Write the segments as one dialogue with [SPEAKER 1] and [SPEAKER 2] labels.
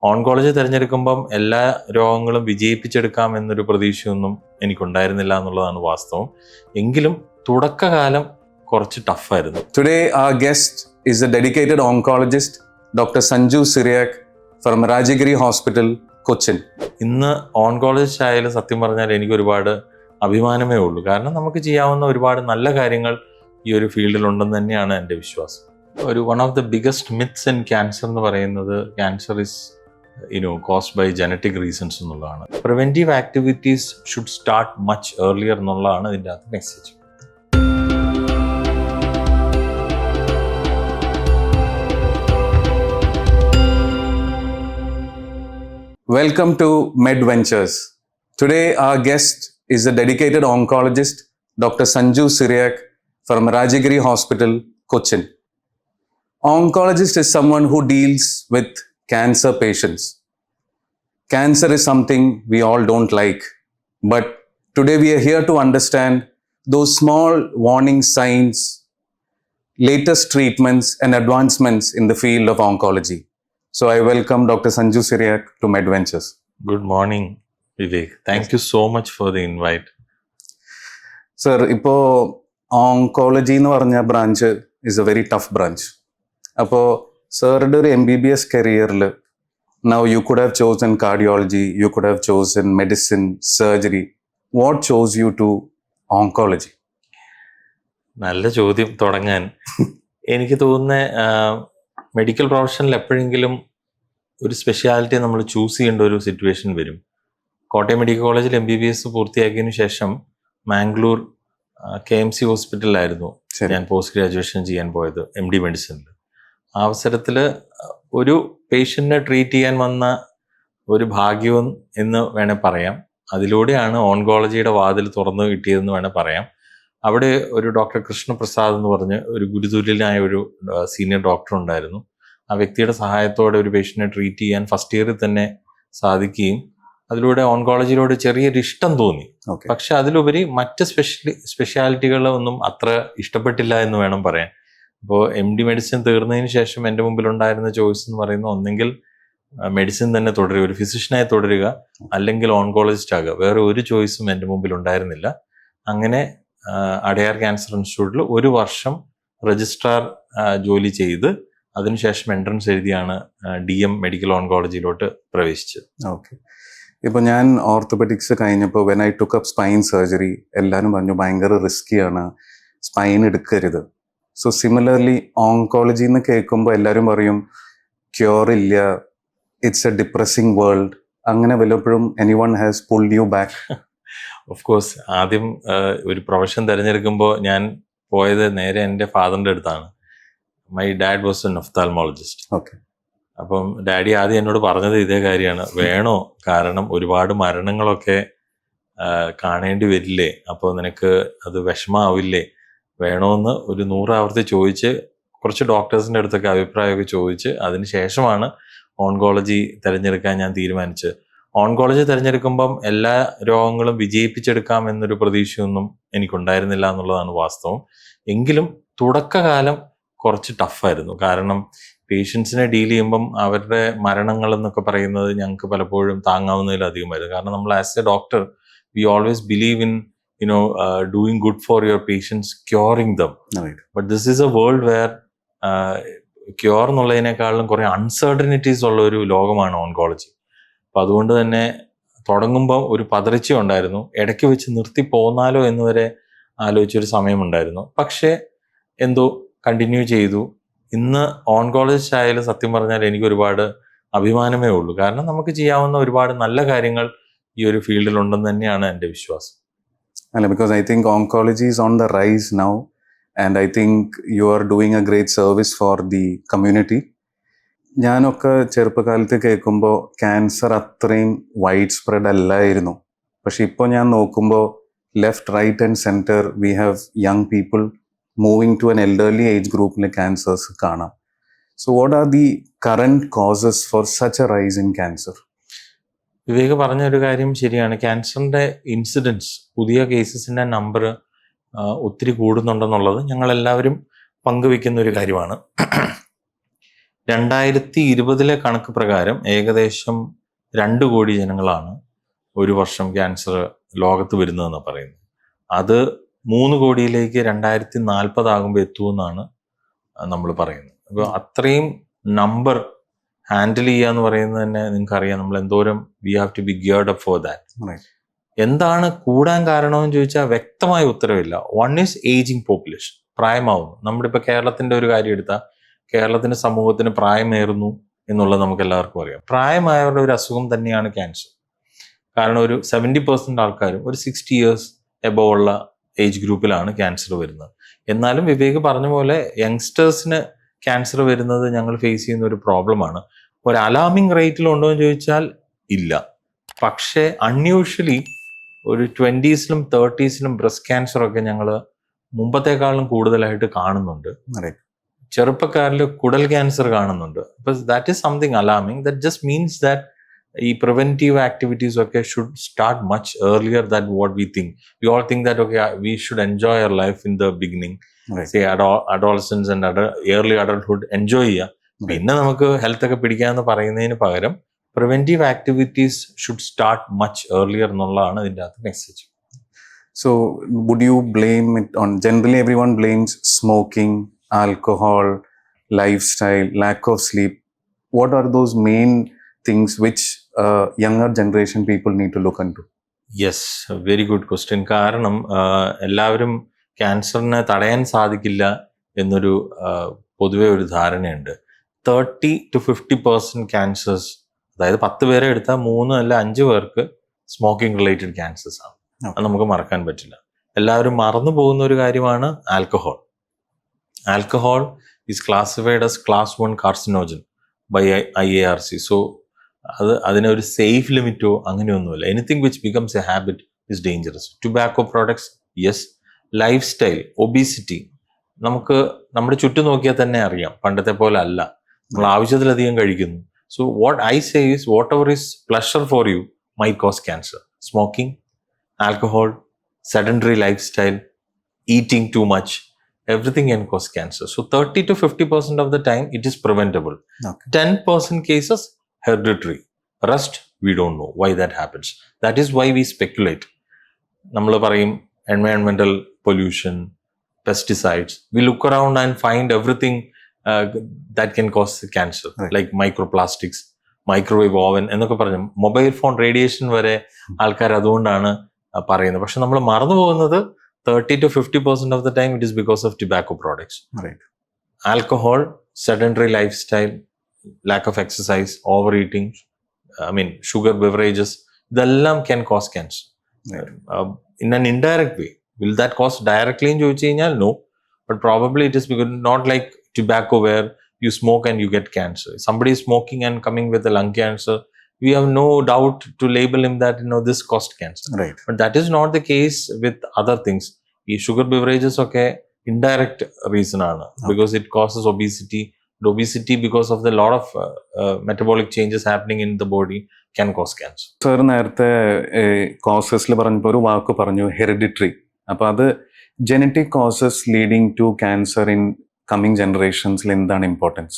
[SPEAKER 1] Oncology തിരഞ്ഞെടുക്കുമ്പം എല്ലാ രോഗങ്ങളും വിജയിപ്പിച്ചെടുക്കാം എന്നൊരു പ്രതീക്ഷയൊന്നും എനിക്കുണ്ടായിരുന്നില്ല എന്നുള്ളതാണ് വാസ്തവം. എങ്കിലും തുടക്കകാലം കുറച്ച് ടഫായിരുന്നു.
[SPEAKER 2] Today our guest is a dedicated oncologist, Dr. Sanju Siriak from Rajagiri Hospital, Cochin.
[SPEAKER 1] ഇന്ന് ഓൺകോളജിസ്റ്റ് ആയാലും സത്യം പറഞ്ഞാൽ എനിക്ക് ഒരുപാട് അഭിമാനമേ ഉള്ളൂ. കാരണം നമുക്ക് ചെയ്യാവുന്ന ഒരുപാട് നല്ല കാര്യങ്ങൾ ഈ ഒരു ഫീൽഡിലുണ്ടെന്ന് തന്നെയാണ് എൻ്റെ വിശ്വാസം. One of the biggest myths in cancer എന്ന് പറയുന്നത് cancer is caused by genetic reasons എന്നുള്ളതാണ്. Preventive activities should start much earlier എന്നുള്ളതാണ് ഇതിൻ്റെ അകത്ത് message.
[SPEAKER 2] Welcome to MedVentures. Today our guest is a dedicated oncologist, Dr. Sanju Siriak from Rajagiri Hospital, Cochin. Oncologist is someone who deals with cancer patients. Cancer is something we all don't like, but today we are here to understand those small warning signs, latest treatments and advancements in the field of oncology. So I welcome Dr. Sanju Siriak to MedVentures.
[SPEAKER 1] Good morning, Vivek. Thank you so much for the invite.
[SPEAKER 2] Sir, ഇപ്പോൾ oncology എന്ന് പറഞ്ഞ branch is A very tough branch. അപ്പോൾ സാറുടെ ഒരു MBBS കരിയറിൽ now you could have chosen cardiology, you could have chosen medicine, surgery. What chose you to oncology?
[SPEAKER 1] നല്ല ചോദ്യം തുടങ്ങാൻ. എനിക്ക് തോന്നുന്ന മെഡിക്കൽ പ്രൊഫഷനിൽ എപ്പോഴെങ്കിലും ഒരു സ്പെഷ്യാലിറ്റി നമ്മൾ ചൂസ് ചെയ്യേണ്ട ഒരു സിറ്റുവേഷൻ വരും. കോട്ടയം മെഡിക്കൽ കോളേജിൽ MBBS പൂർത്തിയാക്കിയതിനു ശേഷം മാംഗ്ലൂർ KMC ഹോസ്പിറ്റലിലായിരുന്നു ഞാൻ പോസ്റ്റ് ഗ്രാജുവേഷൻ ചെയ്യാൻ പോയത്, MD മെഡിസിനിൽ. ആ അവസരത്തിൽ ഒരു പേഷ്യൻറ്റിനെ ട്രീറ്റ് ചെയ്യാൻ വന്ന ഒരു ഭാഗ്യം എന്ന് വേണേൽ പറയാം. അതിലൂടെയാണ് ഓൺകോളജിയുടെ വാതിൽ തുറന്നു കിട്ടിയതെന്ന് വേണേൽ പറയാം. അവിടെ ഒരു ഡോക്ടർ കൃഷ്ണപ്രസാദ് എന്ന് പറഞ്ഞ് ഒരു ഗുരുതുല്യനായ ഒരു സീനിയർ ഡോക്ടർ ഉണ്ടായിരുന്നു. ആ വ്യക്തിയുടെ സഹായത്തോടെ ഒരു പേഷ്യൻറ്റിനെ ട്രീറ്റ് ചെയ്യാൻ ഫസ്റ്റ് ഇയറിൽ തന്നെ സാധിക്കുകയും അതിലൂടെ ഓൺകോളജിയിലൂടെ ചെറിയൊരു ഇഷ്ടം തോന്നി. പക്ഷെ അതിലുപരി മറ്റ് സ്പെഷ്യാലിറ്റികളൊന്നും അത്ര ഇഷ്ടപ്പെട്ടില്ല എന്ന് വേണം പറയാൻ. ഇപ്പോൾ MD മെഡിസിൻ തീർന്നതിന് ശേഷം എൻ്റെ മുമ്പിലുണ്ടായിരുന്ന ചോയ്സ് എന്ന് പറയുന്നത് ഒന്നെങ്കിൽ മെഡിസിൻ തന്നെ തുടരുക, ഒരു ഫിസിഷ്യനായി തുടരുക, അല്ലെങ്കിൽ ഓൺകോളജിസ്റ്റ് ആകുക. വേറെ ഒരു ചോയ്സും എൻ്റെ മുമ്പിൽ ഉണ്ടായിരുന്നില്ല. അങ്ങനെ അടയാർ ക്യാൻസർ ഇൻസ്റ്റിറ്റ്യൂട്ടിൽ ഒരു വർഷം രജിസ്ട്രാർ ജോലി ചെയ്ത് അതിനുശേഷം എൻട്രൻസ് എഴുതിയാണ് DM മെഡിക്കൽ ഓൺകോളജിയിലോട്ട് പ്രവേശിച്ചത്.
[SPEAKER 2] ഓക്കെ. ഇപ്പോൾ ഞാൻ ഓർത്തോപെഡിക്സ് കഴിഞ്ഞപ്പോൾ when I took up spine surgery എല്ലാവരും പറഞ്ഞു ഭയങ്കര റിസ്കിയാണ്, സ്പൈൻ എടുക്കരുത്. സോ സിമിലർലി ഓങ്കോളജി എന്ന് കേൾക്കുമ്പോൾ എല്ലാവരും പറയും ക്യൂർ ഇല്ല, ഇറ്റ്സ് എ ഡിപ്രസിങ് വേൾഡ്. അങ്ങനെ വല്ലപ്പോഴും anyone has pulled you back?
[SPEAKER 1] Of course. ആദ്യം ഒരു പ്രൊഫഷൻ തിരഞ്ഞെടുക്കുമ്പോൾ ഞാൻ പോയത് നേരെ എൻ്റെ ഫാദറിൻ്റെ അടുത്താണ്. My dad was an ophthalmologist.
[SPEAKER 2] Okay.
[SPEAKER 1] അപ്പം ഡാഡി ആദ്യം എന്നോട് പറഞ്ഞത് ഇതേ കാര്യമാണ്, വേണോ, കാരണം ഒരുപാട് മരണങ്ങളൊക്കെ കാണേണ്ടി വരില്ലേ, അപ്പോൾ നിനക്ക് അത് വിഷമാവില്ലേ, വേണോന്ന് ഒരു 100 ആവർത്തി ചോദിച്ച് കുറച്ച് ഡോക്ടേഴ്സിൻ്റെ അടുത്തൊക്കെ അഭിപ്രായമൊക്കെ ചോദിച്ച് അതിന് ശേഷമാണ് ഓൺകോളജി തിരഞ്ഞെടുക്കാൻ ഞാൻ തീരുമാനിച്ചത്. ഓൺകോളജി തിരഞ്ഞെടുക്കുമ്പം എല്ലാ രോഗങ്ങളും വിജയിപ്പിച്ചെടുക്കാം എന്നൊരു പ്രതീക്ഷയൊന്നും എനിക്കുണ്ടായിരുന്നില്ല എന്നുള്ളതാണ് വാസ്തവം. എങ്കിലും തുടക്കകാലം കുറച്ച് ടഫായിരുന്നു. കാരണം പേഷ്യൻസിനെ ഡീൽ ചെയ്യുമ്പം അവരുടെ മരണങ്ങൾ എന്നൊക്കെ പറയുന്നത് ഞങ്ങൾക്ക് പലപ്പോഴും താങ്ങാവുന്നതിലധികമായിരുന്നു. കാരണം നമ്മൾ as A doctor we always believe in doing good for your patients, curing them.
[SPEAKER 2] Right.
[SPEAKER 1] But this is a world where cure എന്നുള്ളതിനേക്കാളും കുറേ അൺസർട്ടനിറ്റീസ് ഉള്ള ഒരു ലോകമാണ് ഓൺകോളജി. അപ്പം അതുകൊണ്ട് തന്നെ തുടങ്ങുമ്പോൾ ഒരു പതറിച്ച ഉണ്ടായിരുന്നു. ഇടയ്ക്ക് വെച്ച് നിർത്തി പോന്നാലോ എന്ന് വരെ ആലോചിച്ചൊരു സമയമുണ്ടായിരുന്നു. പക്ഷേ എന്തോ കണ്ടിന്യൂ ചെയ്തു. ഇന്ന് ഓൺകോളജിസ്റ്റ് ആയാലും സത്യം പറഞ്ഞാൽ എനിക്ക് ഒരുപാട് അഭിമാനമേ ഉള്ളൂ. കാരണം നമുക്ക് ചെയ്യാവുന്ന ഒരുപാട് നല്ല കാര്യങ്ങൾ ഈ ഒരു ഫീൽഡിലുണ്ടെന്ന് തന്നെയാണ് എൻ്റെ വിശ്വാസം.
[SPEAKER 2] അല്ല, because I think oncology is on the rise now and I think you are doing a great service for the community. ഞാനൊക്കെ ചെറുപ്പകാലത്ത് കേൾക്കുമ്പോൾ ക്യാൻസർ അത്രയും വൈഡ് സ്പ്രെഡ് അല്ലായിരുന്നു. പക്ഷെ ഇപ്പോൾ ഞാൻ നോക്കുമ്പോൾ left, right and centre we have young people moving to an elderly age ഗ്രൂപ്പിലെ ക്യാൻസേഴ്സ് കാണാം. So what are the current causes for such a rise in cancer?
[SPEAKER 1] Vivek പറഞ്ഞ ഒരു കാര്യം ശരിയാണ്. ക്യാൻസറിൻ്റെ ഇൻസിഡൻസ്, പുതിയ കേസസിൻ്റെ നമ്പർ ഒത്തിരി കൂടുന്നുണ്ടെന്നുള്ളത് ഞങ്ങളെല്ലാവരും പങ്കുവെക്കുന്ന ഒരു കാര്യമാണ്. 2020 കണക്ക് പ്രകാരം ഏകദേശം 2 കോടി ജനങ്ങളാണ് ഒരു വർഷം ക്യാൻസർ ലോകത്ത് വരുന്നതെന്ന് പറയുന്നത്. അത് 3 കോടിയിലേക്ക് 2040 ആകുമ്പോൾ എത്തുമെന്നാണ് നമ്മൾ പറയുന്നത്. അപ്പോൾ അത്രയും നമ്പർ ഹാൻഡിൽ ചെയ്യുക എന്ന് പറയുന്നത് തന്നെ നിങ്ങൾക്കറിയാം, നമ്മൾ എന്തോരം we have to be geared up for that. എന്താണ് കൂടാൻ കാരണമെന്ന് ചോദിച്ചാൽ വ്യക്തമായ ഉത്തരവില്ല. വൺ ഈസ് ഏജിങ് പോപ്പുലേഷൻ, പ്രായമാവുന്നു. നമ്മുടെ ഇപ്പോൾ കേരളത്തിന്റെ ഒരു കാര്യം എടുത്താൽ കേരളത്തിന്റെ സമൂഹത്തിന് പ്രായമേറുന്നു എന്നുള്ളത് നമുക്ക് എല്ലാവർക്കും അറിയാം. പ്രായമായവരുടെ ഒരു അസുഖം തന്നെയാണ് ക്യാൻസർ. കാരണം ഒരു 70% ആൾക്കാരും ഒരു 60 years എബോവ് ഉള്ള ഏജ് ഗ്രൂപ്പിലാണ് ക്യാൻസർ വരുന്നത്. എന്നാലും വിവേക് പറഞ്ഞ പോലെ യങ്സ്റ്റേഴ്സിന് ക്യാൻസർ വരുന്നത് ഞങ്ങൾ ഫേസ് ചെയ്യുന്ന ഒരു പ്രോബ്ലമാണ്. ഒരു അലാമിംഗ് റേറ്റിലുണ്ടോ എന്ന് ചോദിച്ചാൽ ഇല്ല. പക്ഷേ അൺയൂഷ്വലി ഒരു 20s 30s ബ്രസ്റ്റ് ക്യാൻസർ ഒക്കെ ഞങ്ങൾ മുമ്പത്തെക്കാളും കൂടുതലായിട്ട് കാണുന്നുണ്ട്. ചെറുപ്പക്കാരിൽ കുടൽ ക്യാൻസർ കാണുന്നുണ്ട്. അപ്പോൾ that is something alarming. That just means that ഈ പ്രിവെന്റീവ് ആക്ടിവിറ്റീസ് ഒക്കെ should start much earlier than what we think. We all think that okay we should enjoy our life in the beginning, adolescence and early adulthood enjoy ചെയ്യുക, പിന്നെ നമുക്ക് health ഒക്കെ പിടിക്കാമെന്ന് പറയുന്നതിന് പകരം preventive activities should start much earlier എന്നുള്ളതാണ് ഇതിൻ്റെ അകത്ത് message.
[SPEAKER 2] So would you blame it on, generally everyone blames smoking, alcohol, lifestyle, lack of sleep. What are those main things which younger generation people need to look into?
[SPEAKER 1] Yes, very good question. കാരണം എല്ലാവരും ക്യാൻസറിനെ തടയാൻ സാധിക്കില്ല എന്നൊരു പൊതുവെ ഒരു ധാരണയുണ്ട്. 30-50% cancers, അതായത് 10 പേരെ എടുത്താൽ 3 അല്ല 5 പേർക്ക് സ്മോക്കിംഗ് റിലേറ്റഡ് ക്യാൻസേഴ്സ് ആണ്. അത് നമുക്ക് മറക്കാൻ പറ്റില്ല. എല്ലാവരും മറന്നു പോകുന്ന ഒരു കാര്യമാണ് alcohol. Alcohol is classified as class 1 carcinogen by IARC. So അതിനൊരു സേഫ് ലിമിറ്റോ അങ്ങനെയൊന്നുമില്ല. Anything which becomes a habit is dangerous. Tobacco products, yes. Lifestyle, obesity, നമുക്ക് നമ്മുടെ ചുറ്റും നോക്കിയാൽ തന്നെ അറിയാം, പണ്ടത്തെ പോലെ അല്ല. നമ്മൾ ആവശ്യത്തിലധികം കഴിക്കുന്നു. So what I say is what ever is pleasure for you might cos cancer. Smoking, alcohol, sedentary lifestyle, eating too much, everything can cause cancer. So 30-50% of the time it is preventable.
[SPEAKER 2] Okay.
[SPEAKER 1] 10% cases hereditary. Rest we don't know why that happens. That is why we speculate. നമ്മൾ പറയും environmental pollution, pesticides. We look around and find everything that can cause cancer, right. Like microplastics, microwave oven എന്നൊക്കെ പറഞ്ഞു. Mobile phone radiation വരെ ആൾക്കാർ അതുകൊണ്ടാണ് പറയുന്നത്. പക്ഷെ നമ്മൾ മറന്നു പോകുന്നത് 30-50% of the time it is because of tobacco products. Alcohol, sedentary lifestyle, lack of exercise, overeating, sugar beverages, ഇതെല്ലാം can cause cancer in an indirect way. Will that cause directly എന്ന് ചോദിച്ചു കഴിഞ്ഞാൽ no, but probably it is because not like tobacco where you smoke and you get cancer. Somebody is smoking and coming with a lung cancer, we have no doubt to label him that this caused cancer.
[SPEAKER 2] Right.
[SPEAKER 1] But that is not the case with other things. The sugar beverages okay indirect reason aanu, because it causes obesity. The obesity, because of the lot of metabolic changes happening in the body, can cause cancer.
[SPEAKER 2] Sir, നേരത്തെ കോസസിൽ പറഞ്ഞപ്പോൾ ഒരു വാക്ക് പറഞ്ഞു hereditary. അപ്പോൾ അത് genetic causes leading to cancer in coming ജനറേഷൻസിൽ എന്താണ് importance?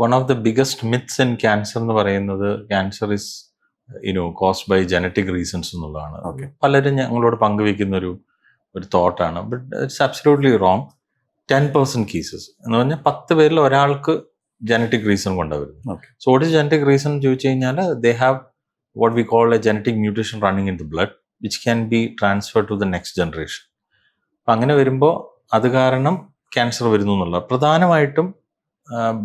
[SPEAKER 1] One of the biggest myths in cancer എന്ന് പറയുന്നത് cancer is caused by genetic reasons എന്നുള്ളതാണ്. പലരും ഞങ്ങളോട് പങ്കുവെക്കുന്ന ഒരു തോട്ടാണ്. But it's absolutely wrong. 10% cases എന്ന് പറഞ്ഞാൽ 10 പേരിൽ ഒരാൾക്ക് ജനറ്റിക് റീസൺ കൊണ്ടുവരുന്നു. So what is genetic reason എന്ന് ചോദിച്ചു കഴിഞ്ഞാൽ they have what we call a genetic mutation running in the blood which can be transfer to the next generation. അപ്പം അങ്ങനെ വരുമ്പോൾ അത് കാരണം ക്യാൻസർ വരുന്നു എന്നുള്ള. പ്രധാനമായിട്ടും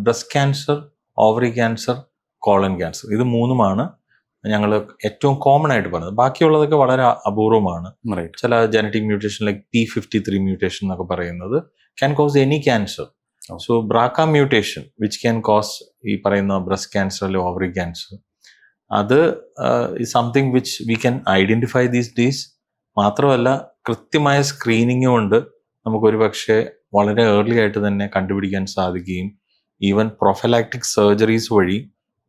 [SPEAKER 1] breast cancer, ovary cancer, colon cancer, ഇത് 3 ഞങ്ങൾ ഏറ്റവും കോമൺ ആയിട്ട് പറഞ്ഞത്. ബാക്കിയുള്ളതൊക്കെ വളരെ അപൂർവമാണ്. ചില genetic mutation like P53 mutation എന്നൊക്കെ പറയുന്നത് can cos any cancer. So ബ്രാക്ക mutation which can cos ഈ പറയുന്ന ബ്രസ്റ്റ് ക്യാൻസർ അല്ലെങ്കിൽ ഓവറി ക്യാൻസർ, അത് something which we can identify these days. മാത്രമല്ല കൃത്യമായ സ്ക്രീനിങ് കൊണ്ട് നമുക്കൊരു പക്ഷേ വളരെ ഏർലി ആയിട്ട് തന്നെ കണ്ടുപിടിക്കാൻ സാധിക്കുകയും ഈവൻ പ്രൊഫലാക്റ്റിക് സർജറീസ് വഴി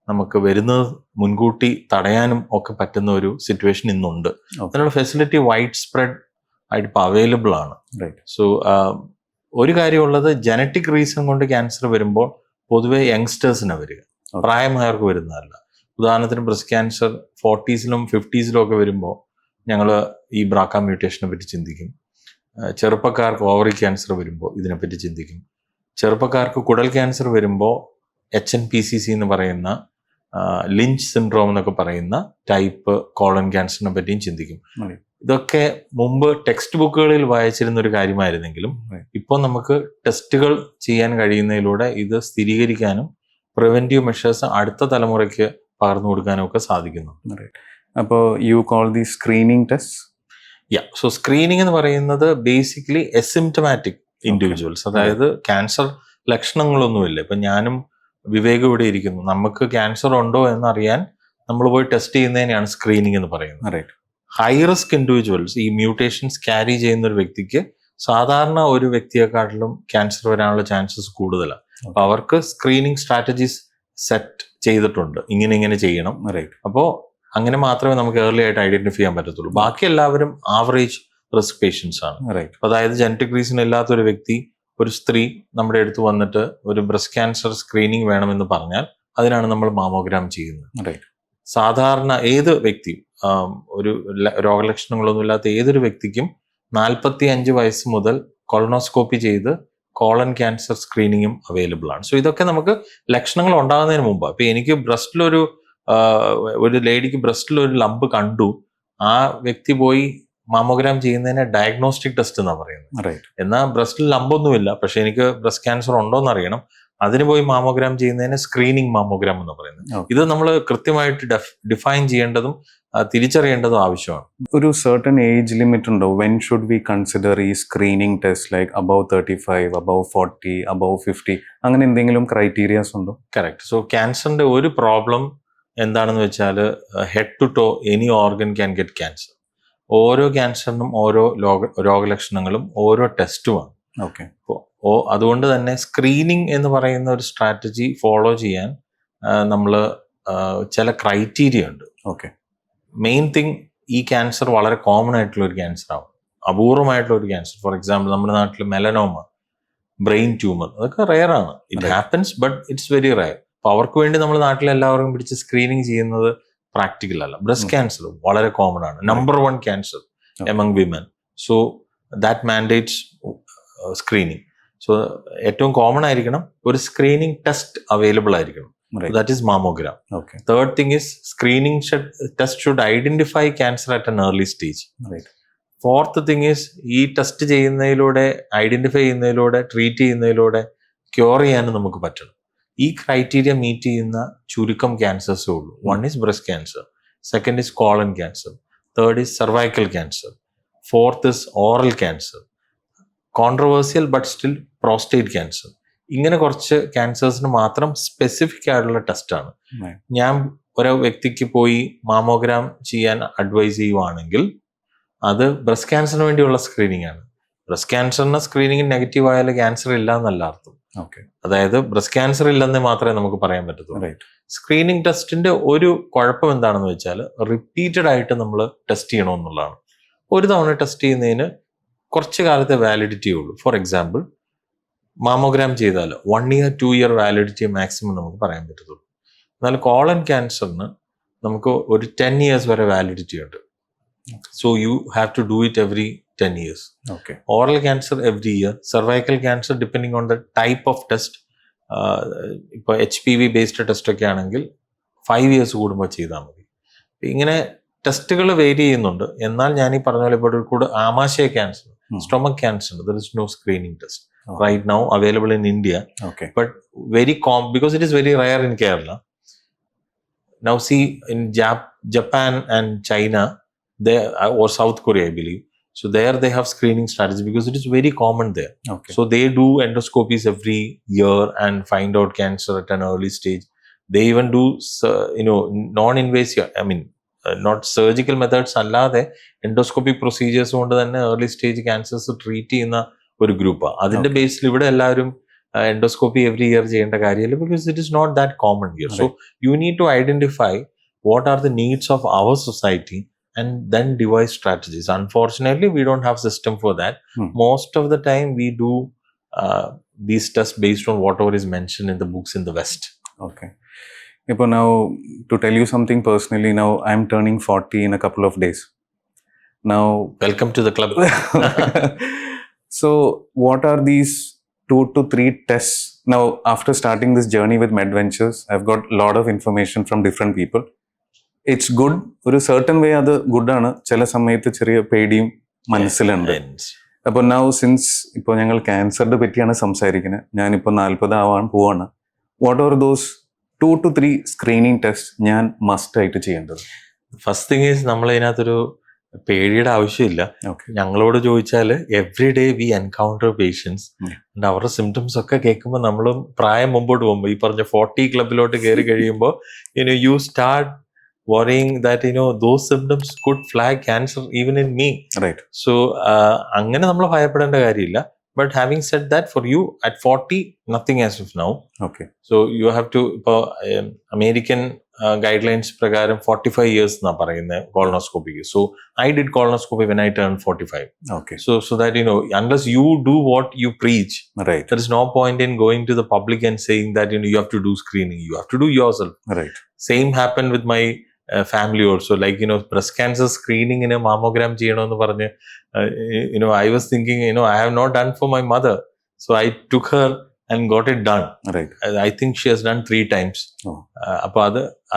[SPEAKER 1] നമുക്ക് വരുന്നത് മുൻകൂട്ടി തടയാനും ഒക്കെ പറ്റുന്ന ഒരു സിറ്റുവേഷൻ ഇന്നുണ്ട്. അതിനുള്ള ഫെസിലിറ്റി വൈഡ് സ്പ്രെഡ് ആയിട്ട് ഇപ്പോൾ അവൈലബിൾ ആണ്. സോ ഒരു കാര്യമുള്ളത്, ജനറ്റിക് റീസൺ കൊണ്ട് ക്യാൻസർ വരുമ്പോൾ പൊതുവെ യങ്സ്റ്റേഴ്സിനാണ് വരിക,
[SPEAKER 2] Okay.
[SPEAKER 1] പ്രായമായവർക്ക് വരുന്നതല്ല. ഉദാഹരണത്തിന് ബ്രസ്റ്റ് ക്യാൻസർ 40s-ലും 50s-ലും ഒക്കെ വരുമ്പോൾ ഞങ്ങൾ ഈ ബ്രാക്ക മ്യൂട്ടേഷനെ പറ്റി ചിന്തിക്കും. ചെറുപ്പക്കാർക്ക് ഓവറി ക്യാൻസർ വരുമ്പോൾ ഇതിനെപ്പറ്റി ചിന്തിക്കും. ചെറുപ്പക്കാർക്ക് കുടൽ ക്യാൻസർ വരുമ്പോൾ HNPCC എന്ന് പറയുന്ന ലിഞ്ച് സിൻഡ്രോം എന്നൊക്കെ പറയുന്ന ടൈപ്പ് കോളൻ ക്യാൻസറിനെ പറ്റിയും ചിന്തിക്കും.
[SPEAKER 2] Right.
[SPEAKER 1] ഇതൊക്കെ മുമ്പ് ടെക്സ്റ്റ് ബുക്കുകളിൽ വായിച്ചിരുന്ന ഒരു കാര്യമായിരുന്നെങ്കിലും
[SPEAKER 2] Right.
[SPEAKER 1] ഇപ്പോൾ നമുക്ക് ടെസ്റ്റുകൾ ചെയ്യാൻ കഴിയുന്നതിലൂടെ ഇത് സ്ഥിരീകരിക്കാനും പ്രിവെന്റീവ് മെഷേഴ്സ് അടുത്ത തലമുറയ്ക്ക് പകർന്നു കൊടുക്കാനും ഒക്കെ സാധിക്കുന്നു.
[SPEAKER 2] അപ്പോൾ you call the screening test?
[SPEAKER 1] So screening എന്ന് പറയുന്നത് ബേസിക്കലി എസിംറ്റമാറ്റിക് ഇൻഡിവിജ്വൽസ്, അതായത് ക്യാൻസർ ലക്ഷണങ്ങളൊന്നുമില്ല. ഇപ്പൊ ഞാനും വിവേകം ഇവിടെ ഇരിക്കുന്നു, നമുക്ക് ക്യാൻസർ ഉണ്ടോ എന്നറിയാൻ നമ്മൾ പോയി ടെസ്റ്റ് ചെയ്യുന്നതിനെയാണ് സ്ക്രീനിങ് എന്ന് പറയുന്നത്.
[SPEAKER 2] Right.
[SPEAKER 1] ഹൈ റിസ്ക് ഇൻഡിവിജ്വൽസ്, ഈ മ്യൂട്ടേഷൻസ് ക്യാരി ചെയ്യുന്ന ഒരു വ്യക്തിക്ക് സാധാരണ ഒരു വ്യക്തിയെക്കാട്ടിലും ക്യാൻസർ വരാനുള്ള ചാൻസസ് കൂടുതലാണ്. അപ്പൊ അവർക്ക് സ്ക്രീനിങ് സ്ട്രാറ്റജീസ് സെറ്റ് ചെയ്തിട്ടുണ്ട്, ഇങ്ങനെ ചെയ്യണം.
[SPEAKER 2] Right.
[SPEAKER 1] അപ്പോൾ അങ്ങനെ മാത്രമേ നമുക്ക് ഏർലി ആയിട്ട് ഐഡന്റിഫൈ ചെയ്യാൻ പറ്റത്തുള്ളൂ. ബാക്കി എല്ലാവരും ആവറേജ് റിസ്ക് പേഷ്യൻസ് ആണ്.
[SPEAKER 2] Right.
[SPEAKER 1] അതായത് ജനറ്റിക് റീസൺ ഇല്ലാത്ത ഒരു വ്യക്തി, ഒരു സ്ത്രീ നമ്മുടെ അടുത്ത് വന്നിട്ട് ഒരു ബ്രസ്റ്റ് ക്യാൻസർ സ്ക്രീനിങ് വേണമെന്ന് പറഞ്ഞാൽ അതിനാണ് നമ്മൾ മാമോഗ്രാം ചെയ്യുന്നത്.
[SPEAKER 2] Right.
[SPEAKER 1] സാധാരണ ഏത് വ്യക്തിയും ഒരു രോഗലക്ഷണങ്ങളൊന്നും ഇല്ലാത്ത ഏതൊരു വ്യക്തിക്കും 45 വയസ്സ് മുതൽ കൊളനോസ്കോപ്പി ചെയ്ത് കോളൻ ക്യാൻസർ സ്ക്രീനിങ്ങും അവൈലബിൾ ആണ്. സോ ഇതൊക്കെ നമുക്ക് ലക്ഷണങ്ങൾ ഉണ്ടാകുന്നതിന് മുമ്പ്. ഇപ്പൊ എനിക്ക് ബ്രസ്റ്റിലൊരു ലേഡിക്ക് ബ്രസ്റ്റിലൊരു ലംബ് കണ്ടു, ആ വ്യക്തി പോയി മാമോഗ്രാം ചെയ്യുന്നതിനെ ഡയഗ്നോസ്റ്റിക് ടെസ്റ്റ് എന്നാണ് പറയുന്നത്.
[SPEAKER 2] Right.
[SPEAKER 1] എന്നാൽ ബ്രസ്റ്റിൽ ലംബൊന്നുമില്ല, പക്ഷെ എനിക്ക് ബ്രസ്റ്റ് ക്യാൻസർ ഉണ്ടോ എന്ന് അറിയണം, അതിന് പോയി മാമോഗ്രാം ചെയ്യുന്നതിന് സ്ക്രീനിങ് മാമോഗ്രാം എന്ന് പറയുന്നത്.
[SPEAKER 2] Okay.
[SPEAKER 1] ഇത് നമ്മൾ കൃത്യമായിട്ട് ഡിഫൈൻ ചെയ്യേണ്ടതും തിരിച്ചറിയേണ്ടതും ആവശ്യമാണ്.
[SPEAKER 2] ഒരു സർട്ടൺ ഏജ് ലിമിറ്റ് ഉണ്ടോ? വെൻ ഷുഡ് വി കൺസിഡർ ഈ screening test, like above 35, above 40, above 50, അങ്ങനെ എന്തെങ്കിലും ക്രൈറ്റീരിയാസ് ഉണ്ടോ?
[SPEAKER 1] കറക്റ്റ്. സോ ക്യാൻസറിന്റെ ഒരു പ്രോബ്ലം എന്താണെന്ന് വെച്ചാൽ head to toe any organ can get cancer. ഓരോ ക്യാൻസറിനും ഓരോ രോഗലക്ഷണങ്ങളും ഓരോ ടെസ്റ്റുമാണ്.
[SPEAKER 2] ഓക്കെ.
[SPEAKER 1] അതുകൊണ്ട് തന്നെ സ്ക്രീനിങ് എന്ന് പറയുന്ന ഒരു സ്ട്രാറ്റജി ഫോളോ ചെയ്യാൻ നമ്മൾ ചില ക്രൈറ്റീരിയ ഉണ്ട്.
[SPEAKER 2] ഓക്കെ.
[SPEAKER 1] മെയിൻ തിങ്, ഈ ക്യാൻസർ വളരെ കോമൺ ആയിട്ടുള്ള ഒരു ക്യാൻസർ ആവും, അപൂർവമായിട്ടുള്ള ഒരു ക്യാൻസർ. ഫോർ എക്സാമ്പിൾ നമ്മുടെ നാട്ടിൽ മെലനോമ, ബ്രെയിൻ ട്യൂമർ, അതൊക്കെ റെയർ ആണ്. It happens but it's very rare. അപ്പൊ അവർക്ക് വേണ്ടി നമ്മൾ നാട്ടിൽ എല്ലാവർക്കും പിടിച്ച് സ്ക്രീനിങ് ചെയ്യുന്നത് പ്രാക്ടിക്കൽ അല്ല. ബ്രസ്റ്റ് ക്യാൻസർ വളരെ കോമൺ ആണ്, number 1 cancer among women. So that mandates screening. So ഏറ്റവും കോമൺ ആയിരിക്കണം, ഒരു സ്ക്രീനിങ് ടെസ്റ്റ് അവൈലബിൾ ആയിരിക്കണം. That is mammogram.
[SPEAKER 2] Okay.
[SPEAKER 1] Third thing is screening test should identify cancer at an early stage.
[SPEAKER 2] Right.
[SPEAKER 1] Fourth thing is ഈ test ചെയ്യുന്നതിലൂടെ, identify ചെയ്യുന്നതിലൂടെ, treat ചെയ്യുന്നതിലൂടെ cure ചെയ്യാനും നമുക്ക് പറ്റണം. ഈ ക്രൈറ്റീരിയ മീറ്റ് ചെയ്യുന്ന ചുരുക്കം ക്യാൻസേഴ്സേ ഉള്ളൂ. 1 is breast cancer, 2nd is colon cancer, 3rd is cervical cancer, 4th is oral cancer, controversial but still prostate cancer. ഇങ്ങനെ കുറച്ച് ക്യാൻസേഴ്സിന് മാത്രം സ്പെസിഫിക് ആയിട്ടുള്ള ടെസ്റ്റാണ്. ഞാൻ ഒരു വ്യക്തിക്ക് പോയി മാമോഗ്രാം ചെയ്യാൻ അഡ്വൈസ് ചെയ്യുവാണെങ്കിൽ അത് ബ്രസ്റ്റ് ക്യാൻസറിന് വേണ്ടിയുള്ള സ്ക്രീനിങ് ആണ്. ബ്രസ്റ്റ് ക്യാൻസറിന് സ്ക്രീനിങ് നെഗറ്റീവ് ആയാലും ക്യാൻസർ ഇല്ല എന്നല്ല അർത്ഥം. അതായത് ബ്രസ്റ്റ് ക്യാൻസർ ഇല്ലെന്ന് മാത്രമേ നമുക്ക് പറയാൻ പറ്റത്തുള്ളൂ. സ്ക്രീനിങ് ടെസ്റ്റിന്റെ ഒരു കുഴപ്പം എന്താണെന്ന് വെച്ചാൽ റിപ്പീറ്റഡ് ആയിട്ട് നമ്മൾ ടെസ്റ്റ് ചെയ്യണമെന്നുള്ളതാണ്. ഒരു തവണ ടെസ്റ്റ് ചെയ്യുന്നതിന് കുറച്ച് കാലത്തെ വാലിഡിറ്റി ഉള്ളൂ. ഫോർ എക്സാമ്പിൾ, മാമോഗ്രാം ചെയ്താൽ 1 year 2 year വാലിഡിറ്റി മാക്സിമം നമുക്ക് പറയാൻ പറ്റത്തുള്ളൂ. എന്നാൽ കോളൻ ക്യാൻസറിന് നമുക്ക് ഒരു 10 years വരെ വാലിഡിറ്റി ഉണ്ട്. So you have to do it every 10 years. Oral cancer every year, cervical cancer depending on the type of test. ഇപ്പോൾ HPV ബേസ്ഡ് ടെസ്റ്റ് ഒക്കെ ആണെങ്കിൽ 5 years കൂടുമ്പോൾ ചെയ്താൽ മതി. ഇങ്ങനെ ടെസ്റ്റുകൾ വേരി ചെയ്യുന്നുണ്ട്. എന്നാൽ ഞാൻ ഈ പറഞ്ഞ പോലെ ഇപ്പോൾ കൂടെ ആമാശയ cancer, stomach cancer, there is no screening test right now available in India. But very because it is very rare in Kerala. Now see, in Japan and China, or South Korea, I believe, so there they have screening strategy because it is very common there. So they do endoscopies every year and find out cancer at an early stage. They even do non-invasive, not surgical methods അല്ലാതെ endoscopic procedures കൊണ്ട് തന്നെ early stage cancers treat ചെയ്യുന്ന ഒരു ഗ്രൂപ്പാണ്. അതിന്റെ ബേസിൽ ഇവിടെ എല്ലാവരും endoscopy every year ചെയ്യേണ്ട കാര്യമില്ല, because it is not that common here. So you need to identify what are the needs of our society and then devise strategies. Unfortunately, we don't have system for that. Most of the time we do these tests based on whatever is mentioned in the books in the West.
[SPEAKER 2] Okay. Now, to tell you something personally, now I'm turning 40 in a couple of days. Now,
[SPEAKER 1] Welcome to the club.
[SPEAKER 2] so what are these 2 to 3 tests? Now, after starting this journey with MedVentures, I've got a lot of information from different people. It's good. ഒരു certain way അത് ഗുഡാണ്. ചില സമയത്ത് ചെറിയ പേടിയും മനസ്സിലുണ്ട്. അപ്പോൾ now since ഇപ്പോൾ ഞങ്ങൾ ക്യാൻസറിനെ പറ്റിയാണ് സംസാരിക്കുന്നത്, ഞാനിപ്പോൾ 40 ആവാൻ പോവാണ്. What are those 2 to 3 screening test ഞാൻ മസ്റ്റ് ആയിട്ട് ചെയ്യേണ്ടത്?
[SPEAKER 1] ഫസ്റ്റ് തിങ് ഈസ് നമ്മൾ ഇതിനകത്തൊരു പേടിയുടെ ആവശ്യമില്ല.
[SPEAKER 2] Okay.
[SPEAKER 1] ഞങ്ങളോട് ചോദിച്ചാൽ every day we encounter patients, അവരുടെ സിംറ്റംസ് ഒക്കെ കേൾക്കുമ്പോൾ നമ്മളും പ്രായം മുമ്പോട്ട് പോകുമ്പോൾ ഈ പറഞ്ഞ 40 ക്ലബിലോട്ട് കയറി കഴിയുമ്പോൾ you start worrying that those symptoms could flag cancer even in me.
[SPEAKER 2] Right.
[SPEAKER 1] So അങ്ങനെ നമ്മൾ ഭയപ്പെടേണ്ട കാര്യമില്ല. But having said that, for you at 40, nothing as of now.
[SPEAKER 2] Okay.
[SPEAKER 1] So you have to, ഇപ്പോൾ അമേരിക്കൻ ഗൈഡ്ലൈൻസ് പ്രകാരം 45 years എന്നാ പറയുന്നത് കോളനോസ്കോപ്പിക്ക്. So I did colonoscopy when I turned 45.
[SPEAKER 2] Okay.
[SPEAKER 1] So that unless you do what you preach,
[SPEAKER 2] Right.
[SPEAKER 1] there is no point in going to the public and saying that you have to do screening. You have to do yourself.
[SPEAKER 2] Right.
[SPEAKER 1] Same happened with my family also. Like breast cancer screening in a mammogram ചെയ്യണമെന്ന് പറഞ്ഞ് I was thinking I have not done for my mother, so I took her and got it done.
[SPEAKER 2] Right.
[SPEAKER 1] I think she has done 3 times.
[SPEAKER 2] Oh.
[SPEAKER 1] അപ്പോൾ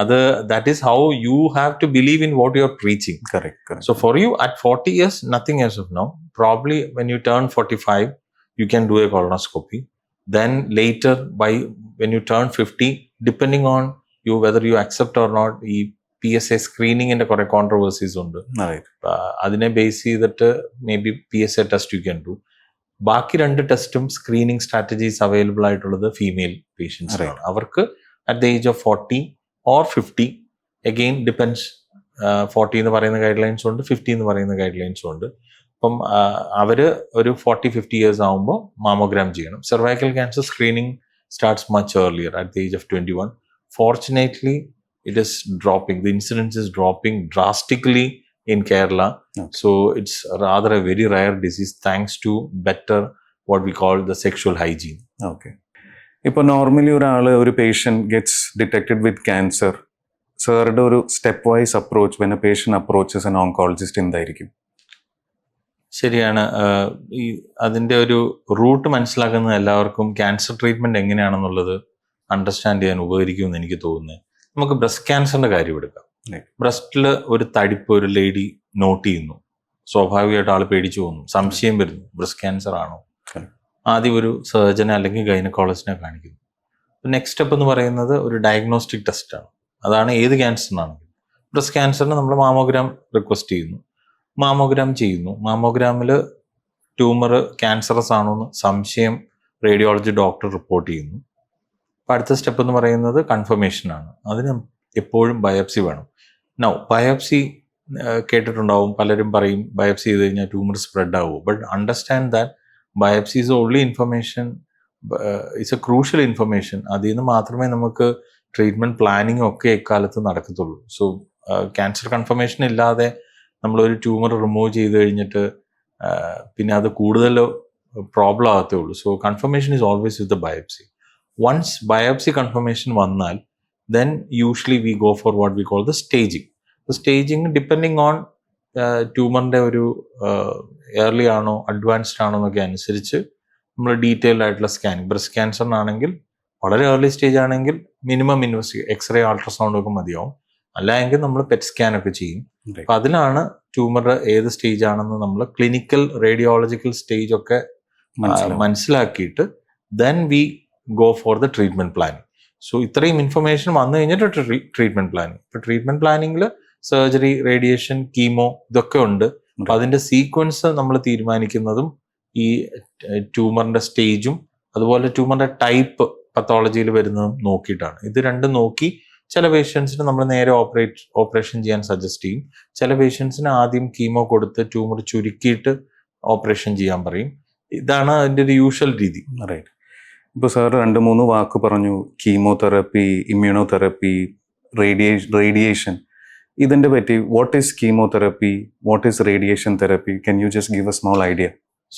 [SPEAKER 1] അത് that is how you have to believe in what you are preaching.
[SPEAKER 2] Correct.
[SPEAKER 1] So for you at 40 years, nothing as of now. Probably when you turn 45, you can do a colonoscopy. Then later, when you turn 50, depending on you whether you accept or not, ഈ PSA സ്ക്രീനിങ്ങിന്റെ കുറെ controversies ഉണ്ട്. അതിനെ base ചെയ്തിട്ട് may be PSA test you can do. ബാക്കി 2 ടെസ്റ്റും screening strategies available ആയിട്ടുള്ളത് female പേഷ്യൻസിനാണ്. അവർക്ക് at the age of 40 or 50, again depends. 40 എന്ന് പറയുന്ന ഗൈഡ് ലൈൻസും ഉണ്ട്, 50 എന്ന് പറയുന്ന ഗൈഡ് ലൈൻസും ഉണ്ട്. അപ്പം അവര് ഒരു 40-50 ഇയേഴ്സ് ആകുമ്പോൾ മാമോഗ്രാം ചെയ്യണം. Cervical cancer screening starts much earlier at the age of 21. Fortunately, it is dropping. The incidence is dropping drastically in Kerala.
[SPEAKER 2] Okay.
[SPEAKER 1] So it's rather a very rare disease thanks to better what we call the sexual hygiene.
[SPEAKER 2] Okay. ഇപ്പോൾ normally ഒരു patient gets detected വിത്ത് cancer, സാറുടെ ഒരു step wise approach when A patient approaches N oncologist എന്തായിരിക്കും?
[SPEAKER 1] ശരിയാണ്. അതിൻ്റെ ഒരു root മനസ്സിലാക്കുന്നത് എല്ലാവർക്കും cancer treatment എങ്ങനെയാണെന്നുള്ളത് അണ്ടർസ്റ്റാൻഡ് ചെയ്യാൻ ഉപകരിക്കുമെന്ന് എനിക്ക് തോന്നുന്നത്. നമുക്ക് ബ്രസ്റ്റ് ക്യാൻസറിന്റെ കാര്യം എടുക്കാം. ബ്രസ്റ്റിൽ ഒരു തടിപ്പ് ഒരു ലേഡി നോട്ട് ചെയ്യുന്നു. സ്വാഭാവികമായിട്ട് ആൾ പേടിച്ചു പോകുന്നു, സംശയം വരുന്നു, ബ്രസ്റ്റ് ക്യാൻസർ ആണോ? ആദ്യം ഒരു സർജനെ അല്ലെങ്കിൽ ഗൈനക്കോളജിസ്റ്റിനെ കാണിക്കുന്നു. നെക്സ്റ്റ് സ്റ്റെപ്പ് എന്ന് പറയുന്നത് ഒരു ഡയഗ്നോസ്റ്റിക് ടെസ്റ്റാണ്. അതാണ് ഏത് ക്യാൻസറിനാണെങ്കിലും. ബ്രസ്റ്റ് ക്യാൻസറിന് നമ്മൾ മാമോഗ്രാം റിക്വസ്റ്റ് ചെയ്യുന്നു, മാമോഗ്രാം ചെയ്യുന്നു. മാമോഗ്രാമിൽ ട്യൂമർ ക്യാൻസറസ് ആണോ എന്ന് സംശയം റേഡിയോളജി ഡോക്ടർ റിപ്പോർട്ട് ചെയ്യുന്നു. അടുത്ത സ്റ്റെപ്പ് എന്ന് പറയുന്നത് കൺഫർമേഷനാണ്. അതിന് എപ്പോഴും ബയോപ്സി വേണം. നൗ ബയോപ്സി കേട്ടിട്ടുണ്ടാവും, പലരും പറയും ബയോപ്സി ചെയ്ത് കഴിഞ്ഞാൽ ട്യൂമർ സ്പ്രെഡ് ആവും. But understand that biopsy is only information, it's A crucial information. അതിൽ നിന്ന് മാത്രമേ നമുക്ക് ട്രീറ്റ്മെൻറ്റ് പ്ലാനിങ് ഒക്കെ എക്കാലത്ത് നടക്കത്തുള്ളൂ. സോ ക്യാൻസർ കൺഫർമേഷൻ ഇല്ലാതെ നമ്മളൊരു ട്യൂമർ റിമൂവ് ചെയ്ത് കഴിഞ്ഞിട്ട് പിന്നെ അത് കൂടുതൽ പ്രോബ്ലം ആകത്തേ ഉള്ളൂ. So confirmation is always with the biopsy. Once biopsy confirmation വന്നാൽ then usually we go for what we call the staging. The staging depending on ട്യൂമറിൻ്റെ ഒരു early ആണോ അഡ്വാൻസ്ഡ് ആണോ എന്നൊക്കെ അനുസരിച്ച് നമ്മൾ ഡീറ്റെയിൽഡ് ആയിട്ടുള്ള സ്കാനിങ്. ബ്രസ്റ്റ് ക്യാൻസറിനാണെങ്കിൽ വളരെ ഏർലി സ്റ്റേജ് ആണെങ്കിൽ മിനിമം എക്സ്റേ അൾട്രാസൗണ്ട് ഒക്കെ മതിയാവും. അല്ലായെങ്കിൽ നമ്മൾ പെറ്റ് സ്കാൻ ഒക്കെ ചെയ്യും. അപ്പം അതിലാണ് ട്യൂമറുടെ ഏത് സ്റ്റേജ് ആണെന്ന് നമ്മൾ ക്ലിനിക്കൽ റേഡിയോളജിക്കൽ സ്റ്റേജ് ഒക്കെ മനസ്സിലാക്കിയിട്ട് then we go for the treatment planning. So ഇത്രയും ഇൻഫർമേഷൻ വന്നു കഴിഞ്ഞിട്ട് ട്രീറ്റ്മെന്റ് പ്ലാനിങ്. ഇപ്പൊ ട്രീറ്റ്മെന്റ് പ്ലാനിങ്ങിൽ സർജറി, റേഡിയേഷൻ, കീമോ ഇതൊക്കെ ഉണ്ട്. അപ്പൊ അതിന്റെ സീക്വൻസ് നമ്മൾ തീരുമാനിക്കുന്നതും ഈ ട്യൂമറിന്റെ സ്റ്റേജും അതുപോലെ ട്യൂമറിന്റെ ടൈപ്പ് പത്തോളജിയിൽ വരുന്നതും നോക്കിയിട്ടാണ്. ഇത് രണ്ടും നോക്കി ചില പേഷ്യൻസിന് നമ്മൾ നേരെ ഓപ്പറേഷൻ ചെയ്യാൻ സജസ്റ്റ് ചെയ്യും. ചില പേഷ്യൻസിന് ആദ്യം കീമോ കൊടുത്ത് ട്യൂമർ ചുരുക്കിയിട്ട് ഓപ്പറേഷൻ ചെയ്യാൻ പറയും. ഇതാണ് അതിൻ്റെ ഒരു യൂഷ്വൽ രീതി.
[SPEAKER 2] റൈറ്റ്. ഇപ്പോൾ സാർ 2-3 വാക്ക് പറഞ്ഞു, കീമോതെറപ്പി, ഇമ്മ്യൂണോതെറപ്പി, റേഡിയേഷൻ. ഇതിൻ്റെ പറ്റി what is chemotherapy, what is radiation therapy? Can you just give A small idea?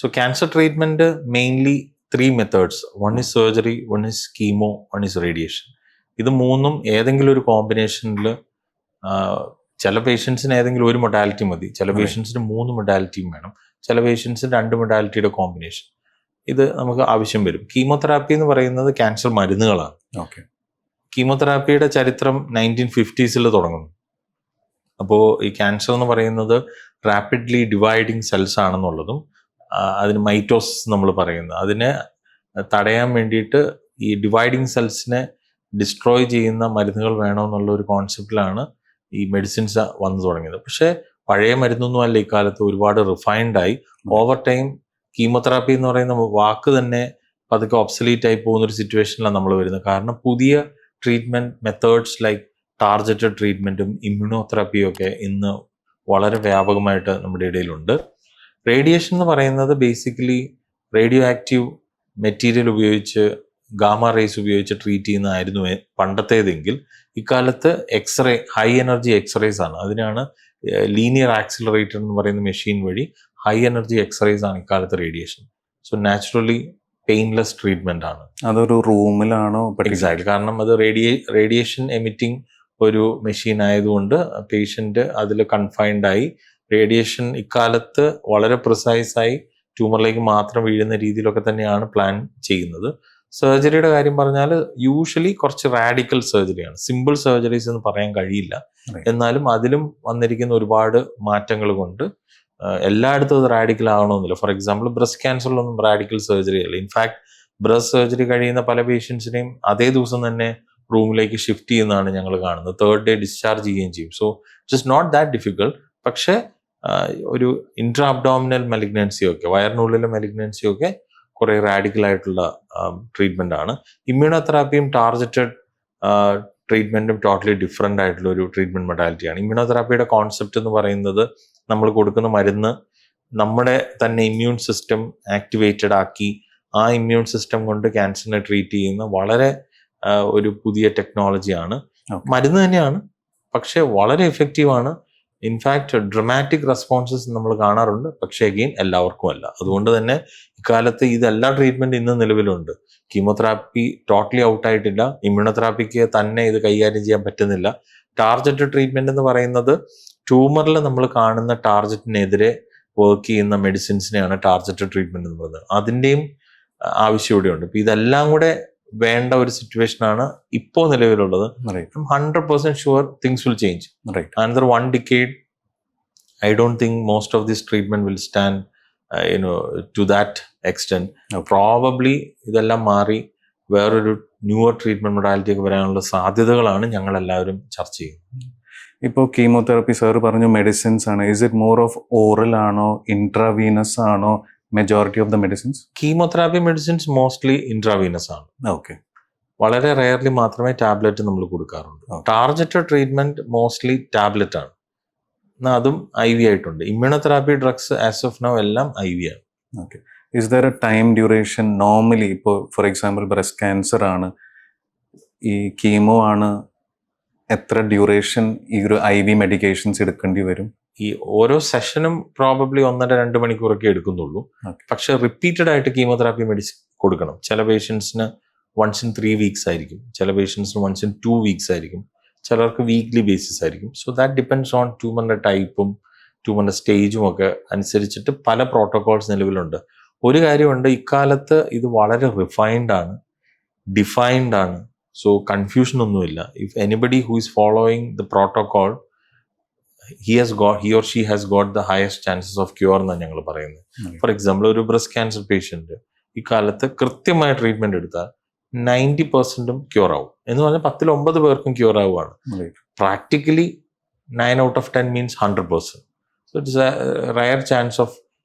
[SPEAKER 1] So cancer treatment mainly 3 methods. One is surgery, one is chemo, one is radiation. ഇത് മൂന്നും ഏതെങ്കിലും ഒരു കോമ്പിനേഷനിൽ, ചില പേഷ്യൻസിന് ഏതെങ്കിലും ഒരു മൊഡാലിറ്റി മതി, ചില പേഷ്യൻസിന് 3 മൊഡാലിറ്റിയും വേണം, ചില പേഷ്യൻസിന് 2 മൊഡാലിറ്റിയുടെ കോമ്പിനേഷൻ ഇത് നമുക്ക് ആവശ്യം വരും. കീമോതെറാപ്പി എന്ന് പറയുന്നത് ക്യാൻസർ മരുന്നുകളാണ്. കീമോതെറാപ്പിയുടെ ചരിത്രം 1950s തുടങ്ങുന്നു. അപ്പോൾ ഈ ക്യാൻസർ എന്ന് പറയുന്നത് റാപ്പിഡ്ലി ഡിവൈഡിങ് സെൽസ് ആണെന്നുള്ളതും അതിന് മൈറ്റോസിസ് നമ്മൾ പറയുന്നത്, അതിനെ തടയാൻ വേണ്ടിയിട്ട് ഈ ഡിവൈഡിങ് സെൽസിനെ ഡിസ്ട്രോയ് ചെയ്യുന്ന മരുന്നുകൾ വേണമെന്നുള്ള ഒരു കോൺസെപ്റ്റിലാണ് ഈ മെഡിസിൻസ് വന്നു തുടങ്ങിയത്. പക്ഷേ പഴയ മരുന്നൊന്നും അല്ല, ഇക്കാലത്ത് ഒരുപാട് റിഫൈൻഡായി. ഓവർ ടൈം കീമോതെറാപ്പി എന്ന് പറയുന്ന വാക്ക് തന്നെ പതുക്കെ ഒബ്സലീറ്റ് ആയി പോകുന്ന ഒരു സിറ്റുവേഷനിലാണ് നമ്മൾ വരുന്നത്. കാരണം പുതിയ ട്രീറ്റ്മെൻറ്റ് മെത്തേഡ്സ് ലൈക്ക് ടാർഗറ്റഡ് ട്രീറ്റ്മെൻറ്റും ഇമ്മ്യൂണോതെറാപ്പിയും ഒക്കെ ഇന്ന് വളരെ വ്യാപകമായിട്ട് നമ്മുടെ ഇടയിലുണ്ട്. റേഡിയേഷൻ എന്ന് പറയുന്നത് ബേസിക്കലി റേഡിയോ ആക്റ്റീവ് മെറ്റീരിയൽ ഉപയോഗിച്ച്, ഗാമ റേസ് ഉപയോഗിച്ച് ട്രീറ്റ് ചെയ്യുന്നതായിരുന്നു പണ്ടത്തേതെങ്കിൽ, ഇക്കാലത്ത് എക്സ്റേ, ഹൈ എനർജി എക്സ്റേസ് ആണ്. അതിനാണ് ലീനിയർ ആക്സിലറേറ്റർ എന്ന് പറയുന്ന മെഷീൻ വഴി ഹൈ എനർജി എക്സ്റേസ് ആണ് ഇക്കാലത്ത് radiation. So naturally painless treatment ആണ്.
[SPEAKER 2] അതൊരു റൂമിലാണോ?
[SPEAKER 1] എക്സാക്ട്. കാരണം അത് റേഡിയേഷൻ എമിറ്റിംഗ് ഒരു മെഷീൻ ആയതുകൊണ്ട് പേഷ്യന്റ് അതിൽ കൺഫൈൻഡ് ആയി. റേഡിയേഷൻ ഇക്കാലത്ത് വളരെ പ്രിസൈസായി ട്യൂമറിലേക്ക് മാത്രം വീഴുന്ന രീതിയിലൊക്കെ തന്നെയാണ് പ്ലാൻ ചെയ്യുന്നത്. സർജറിയുടെ കാര്യം പറഞ്ഞാൽ യൂഷ്വലി കുറച്ച് റാഡിക്കൽ സർജറിയാണ്. സിമ്പിൾ സർജറീസ് എന്ന് പറയാൻ കഴിയില്ല. എന്നാലും അതിലും വന്നിരിക്കുന്ന ഒരുപാട് മാറ്റങ്ങൾ കൊണ്ട് എല്ലായിടത്തും അത് റാഡിക്കൽ ആകണമെന്നില്ല. ഫോർ എക്സാമ്പിൾ ബ്രസ്റ്റ് ക്യാൻസറിലൊന്നും റാഡിക്കൽ സർജറി അല്ല. ഇൻഫാക്ട് ബ്രസ്റ്റ് സർജറി കഴിയുന്ന പല പേഷ്യൻസിനെയും അതേ ദിവസം തന്നെ റൂമിലേക്ക് ഷിഫ്റ്റ് ചെയ്യുന്നതാണ് ഞങ്ങൾ കാണുന്നത്. 3rd day ഡിസ്ചാർജ് ചെയ്യുകയും ചെയ്യും. So it is not that difficult. പക്ഷേ ഒരു ഇൻട്രാ അബ്ഡോമിനൽ മെലിഗ്നൻസി ഒക്കെ, വയറിനുള്ളിലെ മെലിഗ്നൻസി ഒക്കെ കുറേ റാഡിക്കൽ ആയിട്ടുള്ള ട്രീറ്റ്മെന്റ് ആണ്. ഇമ്മ്യൂണോതെറാപ്പിയും ടാർഗറ്റഡ് ട്രീറ്റ്മെന്റും ടോട്ടലി ഡിഫറെൻ്റ് ആയിട്ടുള്ള ഒരു ട്രീറ്റ്മെന്റ് മൊഡാലിറ്റിയാണ്. ഇമ്മ്യൂണോതെറാപ്പിയുടെ കോൺസെപ്റ്റ് എന്ന് പറയുന്നത് നമ്മൾ കൊടുക്കുന്ന മരുന്ന് നമ്മുടെ തന്നെ ഇമ്മ്യൂൺ സിസ്റ്റം ആക്ടിവേറ്റഡ് ആക്കി ആ ഇമ്മ്യൂൺ സിസ്റ്റം കൊണ്ട് ക്യാൻസറിനെ ട്രീറ്റ് ചെയ്യുന്ന വളരെ ഒരു പുതിയ ടെക്നോളജിയാണ്. മരുന്ന് തന്നെയാണ്, പക്ഷെ വളരെ എഫക്റ്റീവാണ്. ഇൻഫാക്ട് ഡ്രമാറ്റിക് റെസ്പോൺസസ് നമ്മൾ കാണാറുണ്ട്, പക്ഷേ അഗെയിൻ എല്ലാവർക്കും അല്ല. അതുകൊണ്ട് തന്നെ ഇക്കാലത്ത് ഇതെല്ലാ ട്രീറ്റ്മെന്റ് ഇന്ന് നിലവിലുണ്ട്. Chemotherapy totally ഔട്ടായിട്ടില്ല. ഇമ്മ്യൂണോതെറാപ്പിക്ക് തന്നെ ഇത് കൈകാര്യം ചെയ്യാൻ പറ്റുന്നില്ല. ടാർഗറ്റഡ് ട്രീറ്റ്മെന്റ് എന്ന് പറയുന്നത് ട്യൂമറിൽ നമ്മൾ കാണുന്ന ടാർഗറ്റിനെതിരെ വർക്ക് ചെയ്യുന്ന മെഡിസിൻസിനെയാണ് ടാർഗറ്റഡ് ട്രീറ്റ്മെന്റ് എന്ന് പറയുന്നത്. അതിൻ്റെയും ആവശ്യം ഇവിടെയുണ്ട്. ഇപ്പം ഇതെല്ലാം കൂടെ വേണ്ട ഒരു സിറ്റുവേഷനാണ് ഇപ്പോൾ നിലവിലുള്ളത്. 100% sure things will change. Another 1 decade I don't think most of this treatment will stand to that extent. Probably ഇതെല്ലാം മാറി വേറൊരു ന്യൂവർ ട്രീറ്റ്മെന്റ് മൊഡാലിറ്റി ഒക്കെ വരാനുള്ള സാധ്യതകളാണ് ഞങ്ങൾ എല്ലാവരും ചർച്ച ചെയ്യുന്നത്.
[SPEAKER 2] ഇപ്പോൾ കീമോതെറാപ്പി സാർ പറഞ്ഞു മെഡിസിൻസ് ആണ്. Is it more of oral ആണോ, ഇൻട്രാവീനസ് ആണോ majority of the medicines?
[SPEAKER 1] Chemotherapy medicines mostly intravenous ആണ്.
[SPEAKER 2] ഓക്കെ.
[SPEAKER 1] വളരെ റെയർലി മാത്രമേ ടാബ്ലറ്റ് നമ്മൾ കൊടുക്കാറുണ്ട്. ടാർഗറ്റഡ് ട്രീറ്റ്മെന്റ് മോസ്റ്റ്ലി ടാബ്ലറ്റ് ആണ്. എന്നാൽ അതും IV ആയിട്ടുണ്ട്. Immunotherapy drugs as of now എല്ലാം IV ആണ്.
[SPEAKER 2] Okay. Is there A time duration normally? ഇപ്പോൾ ഫോർ എക്സാമ്പിൾ ബ്രസ്റ്റ് ക്യാൻസർ ആണ്, ഈ കീമോ ആണ്, എത്ര ഡ്യൂറേഷൻ ഈ ഒരു IV മെഡിക്കേഷൻസ് എടുക്കേണ്ടി വരും?
[SPEAKER 1] ഈ ഓരോ സെഷനും പ്രോബബ്ലി 1.5-2 മണിക്കൂറൊക്കെ എടുക്കുന്നുള്ളൂ. പക്ഷെ റിപ്പീറ്റഡ് ആയിട്ട് കീമോതെറാപ്പി മെഡിസിൻ കൊടുക്കണം. ചില പേഷ്യൻസിന് once in 3 weeks ആയിരിക്കും, ചില പേഷ്യൻസിന് once in 2 weeks ആയിരിക്കും, ചിലർക്ക് വീക്ക്ലി ബേസിസ് ആയിരിക്കും. സോ ദാറ്റ് ഡിപ്പെൻഡ്സ് ഓൺ ട്യൂമറിന്റെ ടൈപ്പും ട്യൂമറിന്റെ സ്റ്റേജും ഒക്കെ അനുസരിച്ചിട്ട് പല പ്രോട്ടോകോൾസ് നിലവിലുണ്ട്. ഒരു കാര്യമുണ്ട്, ഇക്കാലത്ത് ഇത് വളരെ റിഫൈൻഡ് ആണ്, ഡിഫൈൻഡ് ആണ്. സോ കൺഫ്യൂഷൻ ഒന്നുമില്ല. If anybody who is following the protocol, he or she has got the highest chances of cure എന്നാണ് ഞങ്ങൾ പറയുന്നത്. ഫോർ എക്സാമ്പിൾ ഒരു ബ്രസ്റ്റ് ക്യാൻസർ പേഷ്യന്റ് ഇക്കാലത്ത് കൃത്യമായ ട്രീറ്റ്മെന്റ് എടുത്താൽ 90% ക്യൂർ ആവും. എന്ന് പറഞ്ഞാൽ 10 9 പേർക്കും ക്യൂർ ആവുകയാണ്. Practically 9 out of 10 means 100%. So it's a rare chance of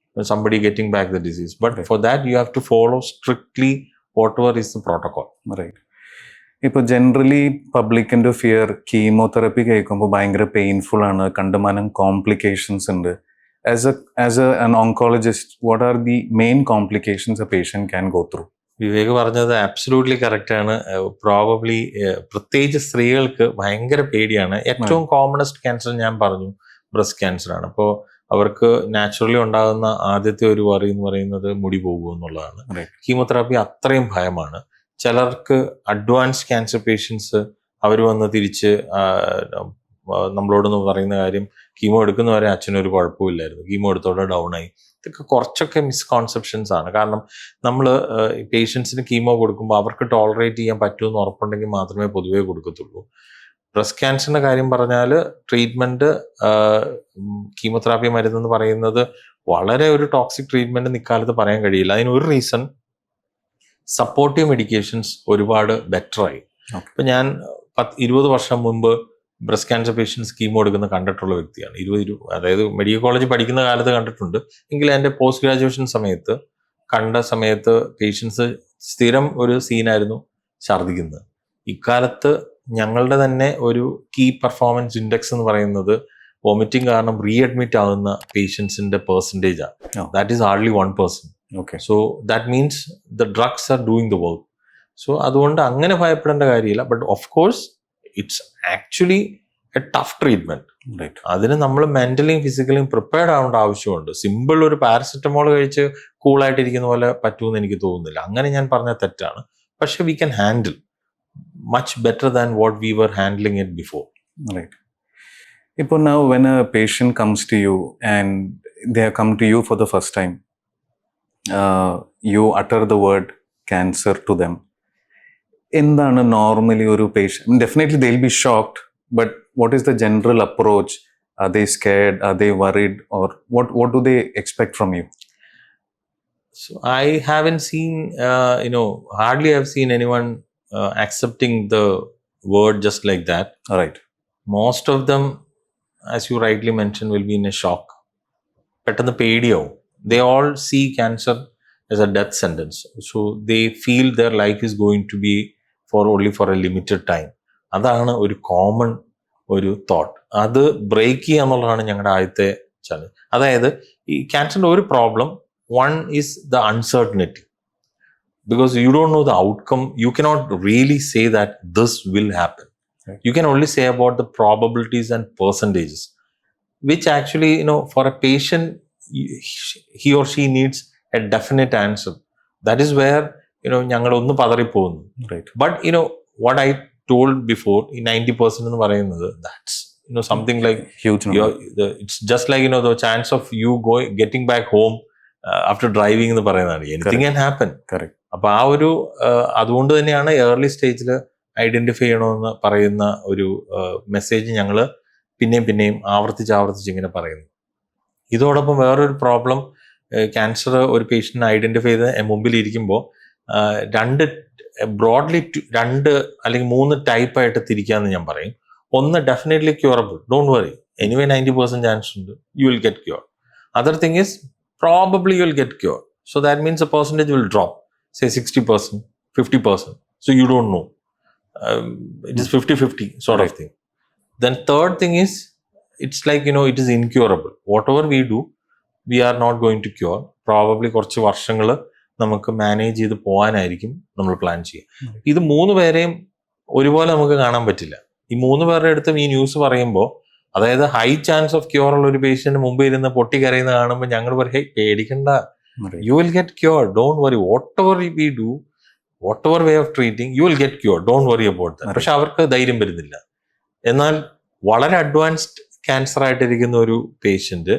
[SPEAKER 1] somebody getting back the disease. But for that you have to follow strictly whatever is the protocol.
[SPEAKER 2] Right. ഇപ്പോൾ generally പബ്ലിക്കിൻ്റെ fear chemotherapy കേൾക്കുമ്പോൾ ഭയങ്കര painful ആണ്, കണ്ടുമാനം complications ഉണ്ട്. As an oncologist, what are the main complications a patient can go through?
[SPEAKER 1] Vivek പറഞ്ഞത് absolutely correct ആണ്. Probably പ്രത്യേകിച്ച് സ്ത്രീകൾക്ക് ഭയങ്കര പേടിയാണ്. ഏറ്റവും കോമണസ്റ്റ് ക്യാൻസർ ഞാൻ പറഞ്ഞു ബ്രസ്റ്റ് ക്യാൻസർ ആണ്. അപ്പോൾ അവർക്ക് നാച്ചുറലി ഉണ്ടാകുന്ന ആദ്യത്തെ ഒരു വറി എന്ന് പറയുന്നത് മുടി പോകും എന്നുള്ളതാണ്.
[SPEAKER 2] Right.
[SPEAKER 1] കീമോതെറാപ്പി അത്രയും ഭയമാണ്. ചിലർക്ക് അഡ്വാൻസ് ക്യാൻസർ പേഷ്യൻസ് അവർ വന്ന് തിരിച്ച് നമ്മളോടൊന്ന് പറയുന്ന കാര്യം, കീമോ എടുക്കുന്നവരെ അച്ഛനൊരു കുഴപ്പമില്ലായിരുന്നു, കീമോ എടുത്തോടെ ഡൗൺ ആയി. ഇതൊക്കെ കുറച്ചൊക്കെ മിസ്കോൺസെപ്ഷൻസ് ആണ്. കാരണം നമ്മൾ പേഷ്യൻസിന് കീമോ കൊടുക്കുമ്പോൾ അവർക്ക് ടോളറേറ്റ് ചെയ്യാൻ പറ്റുമെന്ന് ഉറപ്പുണ്ടെങ്കിൽ മാത്രമേ പൊതുവേ കൊടുക്കത്തുള്ളൂ. ബ്രസ്റ്റ് ക്യാൻസറിന്റെ കാര്യം പറഞ്ഞാൽ ട്രീറ്റ്മെന്റ്, കീമോതെറാപ്പി മരുന്നെന്ന് പറയുന്നത് വളരെ ഒരു ടോക്സിക് ട്രീറ്റ്മെന്റ് ഇക്കാലത്ത് പറയാൻ കഴിയില്ല. അതിനൊരു റീസൺ സപ്പോർട്ടീവ് മെഡിക്കേഷൻസ് ഒരുപാട് ബെറ്ററായി. ഇപ്പം ഞാൻ 20 വർഷം മുമ്പ് ബ്രസ്റ്റ് ക്യാൻസർ പേഷ്യൻസ് കീമോ എടുക്കുന്ന കണ്ടിട്ടുള്ള വ്യക്തിയാണ്. അതായത് മെഡിക്കൽ കോളേജ് പഠിക്കുന്ന കാലത്ത് കണ്ടിട്ടുണ്ട്. എങ്കിലും എൻ്റെ പോസ്റ്റ് ഗ്രാജുവേഷൻ സമയത്ത് കണ്ട സമയത്ത് പേഷ്യൻസ് സ്ഥിരം ഒരു സീനായിരുന്നു ഛർദ്ദിക്കുന്നത്. ഇക്കാലത്ത് ഞങ്ങളുടെ തന്നെ ഒരു കീ പെർഫോമൻസ് ഇൻഡെക്സ് എന്ന് പറയുന്നത് വോമിറ്റിംഗ് കാരണം റീഅഡ്മിറ്റ് ആകുന്ന പേഷ്യൻസിന്റെ പെർസെൻറ്റേജാണ്. That is hardly 1%. So that means the drugs are doing the work. So അതുകൊണ്ട് അങ്ങനെ ഭയപ്പെടേണ്ട കാര്യമില്ല. But of course it's actually a tough treatment. അതിന് നമ്മൾ മെന്റലിയും ഫിസിക്കലിയും പ്രിപ്പയർഡ് ആവേണ്ട ആവശ്യമുണ്ട്. സിമ്പിൾ ഒരു പാരസെറ്റമോൾ കഴിച്ച് കൂളായിട്ടിരിക്കുന്ന പോലെ പറ്റുമെന്ന് എനിക്ക് തോന്നുന്നില്ല. അങ്ങനെ ഞാൻ പറഞ്ഞ തെറ്റാണ്. പക്ഷെ we can handle much better than what we were handling it before.
[SPEAKER 2] Right. Now when a patient comes to you and they have come to you for the first time, you utter the word cancer to them. എന്താണ് normally ഒരു patient? Definitely they'll be shocked, but what is the general approach? Are they scared? Are they worried? Or what do they expect from you?
[SPEAKER 1] So I haven't seen, hardly I've seen anyone accepting the word just like that.
[SPEAKER 2] All right.
[SPEAKER 1] Most of them, as you rightly mentioned, will be in a shock. Pettannu pediyavum. They all see cancer as a death sentence. So they feel their life is going to be only for a limited time. അതാണ് ഒരു common ഒരു thought. അത് break ചെയ്യുക എന്നുള്ളതാണ് ഞങ്ങളുടെ ആദ്യത്തെ challenge. അതായത് ഈ ക്യാൻസറിന്റെ ഒരു problem, one is the uncertainty. Because you don't know the outcome, you cannot really say that this will happen. Right. You can only say about the probabilities and percentages, which actually, for a patient, he or she needs a definite answer. That is where, ഞങ്ങൾ ഒന്ന് പതറിപ്പോകുന്നു.
[SPEAKER 2] Right.
[SPEAKER 1] But, what I told before, 90% എന്ന് പറയുന്നത്, that's, something like
[SPEAKER 2] huge number.
[SPEAKER 1] It's just like, the chance of you getting back home after driving എന്ന് പറയുന്നതാണ്. Anything can happen.
[SPEAKER 2] Correct.
[SPEAKER 1] അപ്പൊ ആ ഒരു അതുകൊണ്ട് തന്നെയാണ് ഏർലി സ്റ്റേജിൽ ഐഡന്റിഫൈ ചെയ്യണമെന്ന് പറയുന്ന ഒരു മെസ്സേജ് ഞങ്ങൾ പിന്നെയും ആവർത്തിച്ച് ഇങ്ങനെ പറയുന്നു. ഇതോടൊപ്പം വേറൊരു പ്രോബ്ലം, ക്യാൻസർ ഒരു പേഷ്യന്റിനെ ഐഡന്റിഫൈ ചെയ്ത് മുമ്പിൽ ഇരിക്കുമ്പോൾ ബ്രോഡ്ലി 2 അല്ലെങ്കിൽ 3 ടൈപ്പായിട്ട് തിരിക്കാമെന്ന് ഞാൻ പറയും. ഒന്ന്, definitely curable, don't worry, anyway 90% chance ഉണ്ട്, you will get cure. Other thing is probably you will get cure. So that means a percentage will drop. Say 60%, 50%. So you don't know. It is 50-50 sort of thing. Then third thing is, it's like, it is incurable. Whatever we do, we are not going to cure. Probably കുറച്ച് വർഷങ്ങൾ നമുക്ക് manage ചെയ്ത് പോകാനായിരിക്കും നമ്മൾ plan ചെയ്യുക. ഇത് 3 പേരെയും ഒരുപോലെ നമുക്ക് കാണാൻ പറ്റില്ല. ഈ 3 പേരുടെ അടുത്തും ഈ ന്യൂസ് പറയുമ്പോൾ, അതായത് ഹൈ ചാൻസ് ഓഫ് ക്യൂർ ഉള്ള ഒരു പേഷ്യന്റ് മുമ്പ് ഇരുന്ന് പൊട്ടിക്കരയുന്ന കാണുമ്പോൾ ഞങ്ങൾ പറയും, ഹേ പേടിക്കണ്ട, you will get cured, don't worry, whatever we do, whatever way of treating, you will get cured, don't worry about that. പക്ഷെ അവർക്ക് ധൈര്യം വരുന്നില്ല. എന്നാൽ വളരെ അഡ്വാൻസ്ഡ് ക്യാൻസർ ആയിട്ടിരിക്കുന്ന ഒരു പേഷ്യന്റ്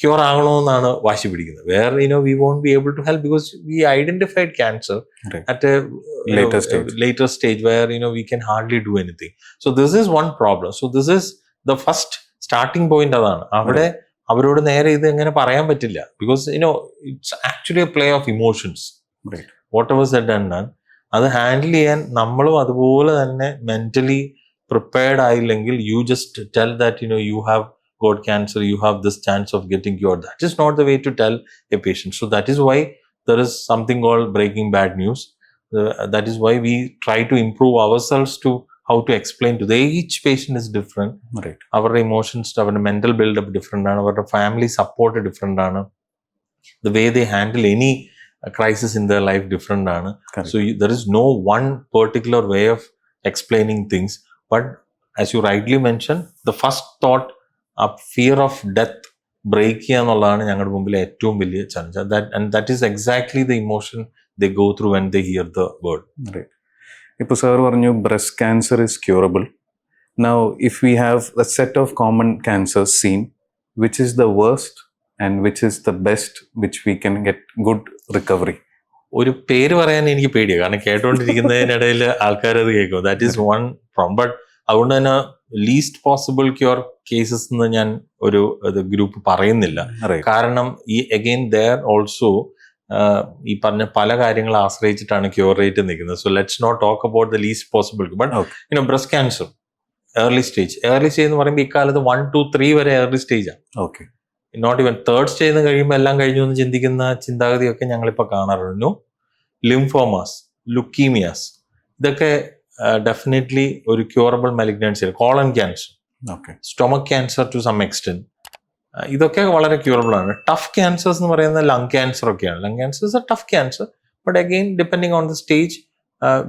[SPEAKER 1] ക്യൂർ ആകണമെന്നാണ് വാശി പിടിക്കുന്നത്. വേറെ we won't be able to help because we identified cancer at a later stage where we can hardly do anything. So this is one problem. So this is the first starting point. അതാണ് അവിടെ അവരോട് നേരെ ഇത് എങ്ങനെ പറയാൻ പറ്റില്ല. Because it's actually a play of emotions. Whatever said and done, അത് handle ചെയ്യാൻ നമ്മളും അതുപോലെ തന്നെ മെന്റലി പ്രിപ്പയർഡ് ആയില്ലെങ്കിൽ, you just tell that you have got cancer, you have this chance of getting cured. That is not the way to tell a patient. So that is why there is something called breaking bad news. That is why we try to improve ourselves to how to explain to each patient is different.
[SPEAKER 2] Right.
[SPEAKER 1] Our emotions, our mental build-up different, our family support different, the way they handle any crisis in their life different. So there is no one particular way of explaining things. But as you rightly mentioned, the first thought of fear of death break ചെയ്യുക എന്നുള്ളതാണ് ഞങ്ങളുടെ മുമ്പിലെ ഏറ്റവും വലിയ challenge. That is exactly the emotion they go through when they hear the word.
[SPEAKER 2] ഇപ്പോൾ sir പറഞ്ഞു breast cancer is curable. Now if we have a set of common cancers seen, which is the worst and which is the best which we can get good recovery?
[SPEAKER 1] ഒരു പേര് പറയാൻ എനിക്ക് പേടിയാണ്, കാരണം കേട്ടോണ്ടിരിക്കുന്നതിനിടയിൽ ആൾക്കാർ അത് കേൾക്കും. That is one problem. But അതുകൊണ്ട് തന്നെ ലീസ്റ്റ് പോസിബിൾ ക്യൂർ കേസസ് എന്ന് ഞാൻ ഒരു ഗ്രൂപ്പ് പറയുന്നില്ല. കാരണം ഈ അഗെയിൻ ദർ ഓൾസോ ഈ പറഞ്ഞ പല കാര്യങ്ങളെ ആശ്രയിച്ചിട്ടാണ് ക്യൂർ റേറ്റ് നിൽക്കുന്നത്. So let's not talk about the least possible. But breast cancer early stage എന്ന് പറയുമ്പോൾ ഇക്കാലത്ത് 1 to 3 വരെ ഏർലി സ്റ്റേജാണ്.
[SPEAKER 2] Okay,
[SPEAKER 1] not even third stage കഴിയുമ്പോൾ എല്ലാം കഴിഞ്ഞു എന്ന് ചിന്തിക്കുന്ന ചിന്താഗതിയൊക്കെ ഞങ്ങളിപ്പോൾ കാണാറുണ്ട്. ലിംഫോമാസ്, ലുക്കീമിയാസ്, ഇതൊക്കെ ഡെഫിനറ്റ്ലി ഒരു curable malignancy. Colon cancer, stomach cancer to some extent, ഇതൊക്കെ വളരെ ക്യൂറബിൾ ആണ്. ടഫ് ക്യാൻസേഴ്സ് എന്ന് പറയുന്നത് ലങ് ക്യാൻസർ ഒക്കെയാണ്. Lung cancer is a tough cancer, but again depending on the stage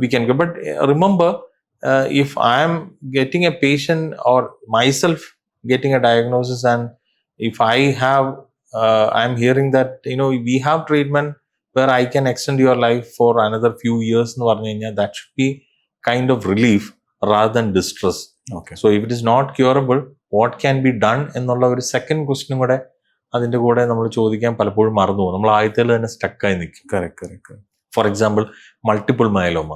[SPEAKER 1] we can go. But remember, if I am getting a patient or myself getting a diagnosis, and if I am hearing that we have treatment where I can extend your life for another few years nu parnayna, that should be kind of relief rather than distress. Okay, so if it is not curable, what can be done ennulla oru second question kude adinte kude nammal chodikkan palappozhum maranu പോകും. നമ്മൾ ആദ്യത്തിൽ തന്നെ stuck ആയി നിൽക്കും. Correct. For example multiple myeloma.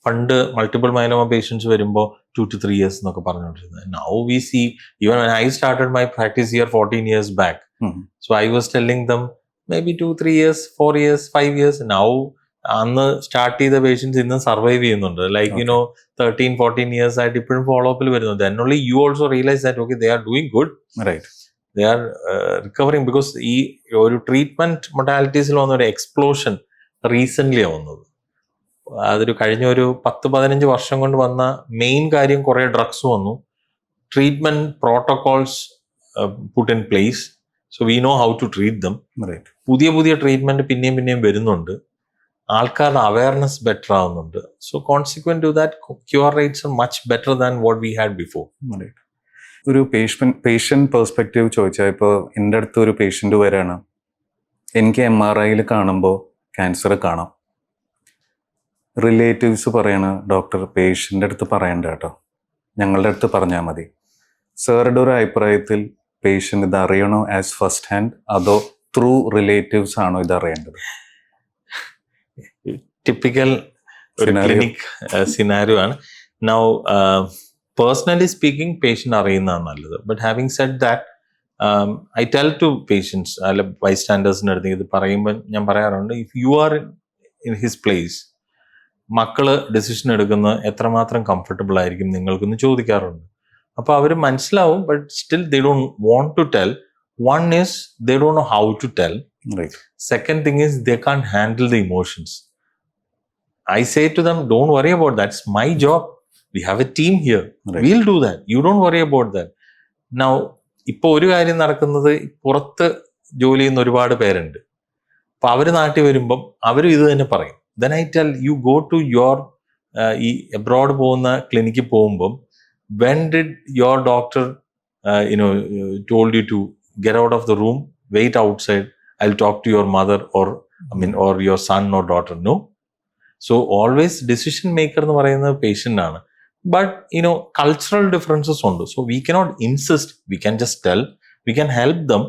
[SPEAKER 1] പണ്ട് multiple മയലോമ patients വരുമ്പോൾ 2 to 3 years എന്നൊക്കെ പറഞ്ഞുകൊണ്ടിരുന്നത്. Now we C, even when I started my practice here 14 years back, so I was telling them maybe 2-3 years, 4 years, 5 years. Now അന്ന് start ചെയ്ത patients ഇന്ന് survive ചെയ്യുന്നുണ്ട്. Like 13-14 years ആയിട്ട് ഇപ്പോഴും follow അപ്പിൽ വരുന്നുണ്ട്. then only you also realize that okay, they are doing good, right? They are recovering, because ഈ ഒരു treatment മൊഡാലിറ്റീസിൽ വന്ന ഒരു എക്സ്പ്ലോഷൻ റീസെന്റ് വന്നത്. അതൊരു കഴിഞ്ഞ ഒരു 10-15 വർഷം കൊണ്ട് വന്ന മെയിൻ കാര്യം, കുറെ ഡ്രഗ്സ് വന്നു, treatment protocols put in place, so we know how to treat them. പുതിയ ട്രീറ്റ്മെന്റ് പിന്നെയും വരുന്നുണ്ട്, ആൾക്കാരുടെ അവയർനെസ് ബെറ്റർ ആവുന്നുണ്ട്. So consequent to that cure rates are much better than what we had before.
[SPEAKER 2] ഒരു patient perspective ചോദിച്ചാൽ, ഇപ്പോൾ എൻ്റെ അടുത്ത് ഒരു പേഷ്യന്റ് വരാണ്, എനിക്ക് MRIയിൽ കാണുമ്പോൾ ക്യാൻസർ കാണാം. റിലേറ്റീവ്സ് പറയണ, ഡോക്ടർ പേഷ്യൻ്റെ അടുത്ത് പറയണ്ട കേട്ടോ, ഞങ്ങളുടെ അടുത്ത് പറഞ്ഞാൽ മതി. സാറുടെ ഒരു അഭിപ്രായത്തിൽ പേഷ്യൻ്റ് ഇത് അറിയണോ ആസ് ഫസ്റ്റ് ഹാൻഡ്, അതോ ത്രൂ റിലേറ്റീവ്സ് ആണോ ഇത് അറിയേണ്ടത്?
[SPEAKER 1] ടിപ്പിക്കൽ ക്ലിനിക് സിനാരിയോ ആണ്. നൗ പേഴ്സണലി സ്പീക്കിംഗ് പേഷ്യൻ്റ് അറിയുന്നതാണ് നല്ലത്. But having said that, I tell to patients, അല്ല ബൈസ്റ്റാൻഡേഴ്സിൻ്റെ അടുത്ത് ഇത് പറയുമ്പോൾ ഞാൻ പറയാറുണ്ട്, if you are in his place, മക്കള് ഡിസിഷൻ എടുക്കുന്നത് എത്രമാത്രം കംഫർട്ടബിൾ ആയിരിക്കും നിങ്ങൾക്കെന്ന് ചോദിക്കാറുണ്ട്. അപ്പോൾ അവർ മനസ്സിലാവും, but still they don't want to tell. One is they don't know how to tell. Second thing is they can handle the emotions. I say to them, don't worry about that, it's my job, we have a team here, will do that, you don't worry about that. Now ഇപ്പോൾ ഒരു കാര്യം നടക്കുന്നത്, പുറത്ത് ജോലി ചെയ്യുന്ന ഒരുപാട് പേരുണ്ട്. അപ്പോൾ അവർ നാട്ടിൽ വരുമ്പം അവരും ഇത് തന്നെ പറയും. Then I tell you, go to your ഈ abroad പോകുന്ന ക്ലിനിക്കിൽ പോകുമ്പം, when did your doctor told you to get out of the room, wait outside, I'll talk to your mother or your son or daughter? No. So always decision maker എന്ന് പറയുന്നത് patient ആണ്. But cultural differences ഉണ്ട്. So we cannot insist, we can just tell, we can help them.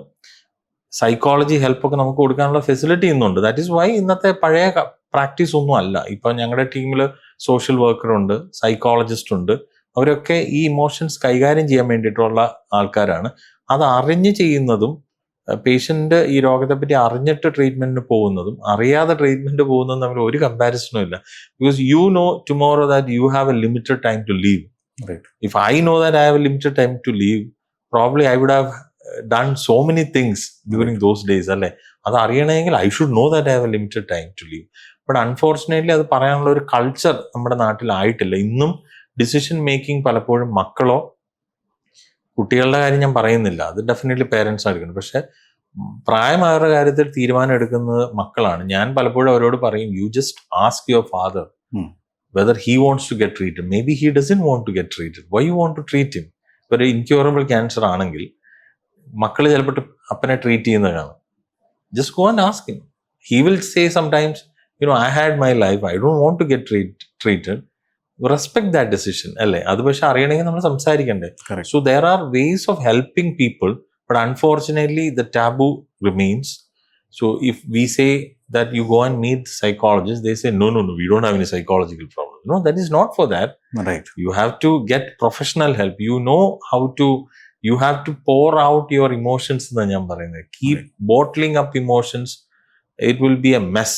[SPEAKER 1] Psychology ഹെൽപ്പൊക്കെ നമുക്ക് കൊടുക്കാനുള്ള facility ഇന്നുണ്ട്. That is Y ഇന്നത്തെ പഴയ പ്രാക്ടീസ് ഒന്നും അല്ല. ഇപ്പം ഞങ്ങളുടെ ടീമിൽ സോഷ്യൽ വർക്കർ ഉണ്ട്, സൈക്കോളജിസ്റ്റ് ഉണ്ട്. അവരൊക്കെ ഈ ഇമോഷൻസ് കൈകാര്യം ചെയ്യാൻ വേണ്ടിയിട്ടുള്ള ആൾക്കാരാണ്. അത് അറിഞ്ഞ് ചെയ്യുന്നതും, പേഷ്യൻ്റ് ഈ രോഗത്തെപ്പറ്റി അറിഞ്ഞിട്ട് ട്രീറ്റ്മെന്റിന് പോകുന്നതും അറിയാതെ ട്രീറ്റ്മെന്റ് പോകുന്നതും തമ്മിൽ ഒരു കമ്പാരിസണും ഇല്ല. Because you know tomorrow that you have a limited time to live. If I know that I have a limited time to live, probably I would have done so many things during those days, അല്ലേ? അത് അറിയണമെങ്കിൽ I should know that I have a limited time to live. But unfortunately അത് പറയാനുള്ള ഒരു culture നമ്മുടെ നാട്ടിലായിട്ടില്ല. ഇന്നും decision making പലപ്പോഴും മക്കളോ, കുട്ടികളുടെ കാര്യം ഞാൻ പറയുന്നില്ല, അത് ഡെഫിനറ്റ്ലി പേരൻസ് എടുക്കണം. പക്ഷെ പ്രായമായവരുടെ കാര്യത്തിൽ തീരുമാനം എടുക്കുന്നത് മക്കളാണ്. ഞാൻ പലപ്പോഴും അവരോട് പറയും, you just ask your father whether he wants to get treated. Maybe he doesn't want to get treated. Why you want to treat him? ഒരു ഇൻക്യൂറബിൾ ക്യാൻസർ ആണെങ്കിൽ മക്കള് ചിലപ്പോൾ അപ്പനെ ട്രീറ്റ് ചെയ്യുന്നത് കാണാം. Just go and ask him. He will say sometimes, I had my life, I don't want to get treated. Respect that decision, അല്ലേ? അത് പക്ഷെ അറിയണമെങ്കിൽ നമ്മൾ സംസാരിക്കണ്ടേ?
[SPEAKER 2] Correct.
[SPEAKER 1] So there are ways of helping people, but unfortunately the taboo remains. So if we say that you go and meet psychologists, they say no, we don't have any psychological problem. No, that is not for that.
[SPEAKER 2] Right.
[SPEAKER 1] You have to get professional help. You have to pour out your emotions എന്നാണ് ഞാൻ പറയുന്നത്. Keep bottling up emotions, it will be a mess.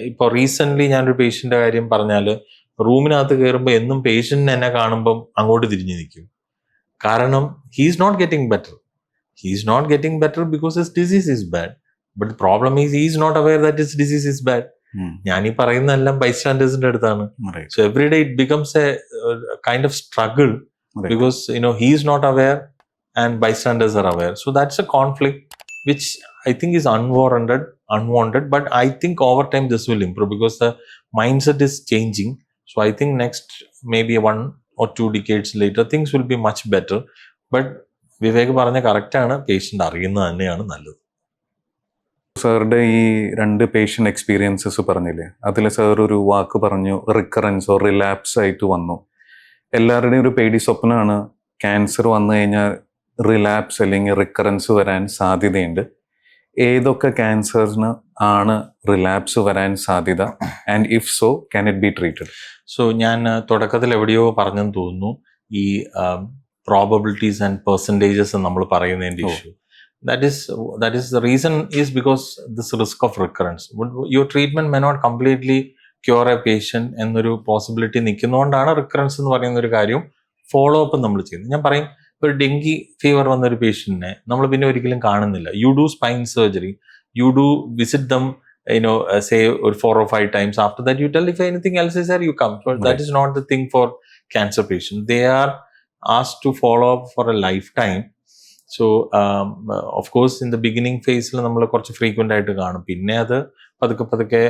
[SPEAKER 1] ഇപ്പൊ recent ഞാനൊരു പേഷ്യന്റെ കാര്യം പറഞ്ഞാല്, റൂമിനകത്ത് കയറുമ്പോൾ എന്നും പേഷ്യന്റിനെ എന്നെ കാണുമ്പം അങ്ങോട്ട് തിരിഞ്ഞു നിൽക്കും. കാരണം he's not getting better because his disease is bad. But problem is he is not aware that his disease is bad. ഞാൻ ഈ പറയുന്നതെല്ലാം ബൈസ്റ്റാൻഡേഴ്സിന്റെ അടുത്താണ്. So every day it becomes a kind of struggle because he is not aware and bystanders are aware. So that's a conflict which I think is unwanted, but I think over time this will improve because the mindset is changing. So I think next maybe 1 or 2 decades later things will be much better. But Vivek പറഞ്ഞ correct ആണ്, patient അറിയുന്നത് തന്നെയാണ് നല്ലത്.
[SPEAKER 2] സാറുടെ ഈ 2 patient experiences പറഞ്ഞില്ലേ, അതിൽ sir ഒരു വാക്ക് പറഞ്ഞു, റിക്കറൻസ് ഓർ റിലാപ്സ് ആയിട്ട് വന്നു. എല്ലാവരുടെയും ഒരു പേടി സ്വപ്നമാണ് ക്യാൻസർ വന്നു കഴിഞ്ഞാൽ റിലാപ്സ് അല്ലെങ്കിൽ റിക്കറൻസ് വരാൻ സാധ്യതയുണ്ട്. ഏതൊക്കെ ക്യാൻസേഴ്സിന് ആണ് റിലാപ്സ് വരാൻ സാധ്യത, and if so can it be treated?
[SPEAKER 1] So ഞാൻ തുടക്കത്തിൽ എവിടെയോ പറഞ്ഞെന്ന് തോന്നുന്നു, ഈ പ്രോബബിലിറ്റീസ് ആൻഡ് പെർസെൻറ്റേജസ് നമ്മൾ പറയുന്നതിൻ്റെ issue. That is the reason is because this risk of recurrence. Your treatment may not completely cure a patient എന്നൊരു പോസിബിലിറ്റി നിൽക്കുന്നതുകൊണ്ടാണ് റിക്കറൻസ് എന്ന് പറയുന്ന ഒരു കാര്യം ഫോളോ അപ്പ് നമ്മൾ ചെയ്യുന്നത്. ഞാൻ പറയും, ഒരു ഡെങ്കി ഫീവർ വന്നൊരു പേഷ്യന്റിനെ നമ്മൾ പിന്നെ ഒരിക്കലും കാണുന്നില്ല. You do spine surgery, you do visit dum, say 4 or 5 times. After that you tell if anything else is there, you come. So that is not the thing for cancer patients. They are asked to follow up for a lifetime. So of course in the beginning phase നമ്മൾ കുറച്ച് frequent ആയിട്ട് കാണും, പിന്നെ അത് പതുക്കെ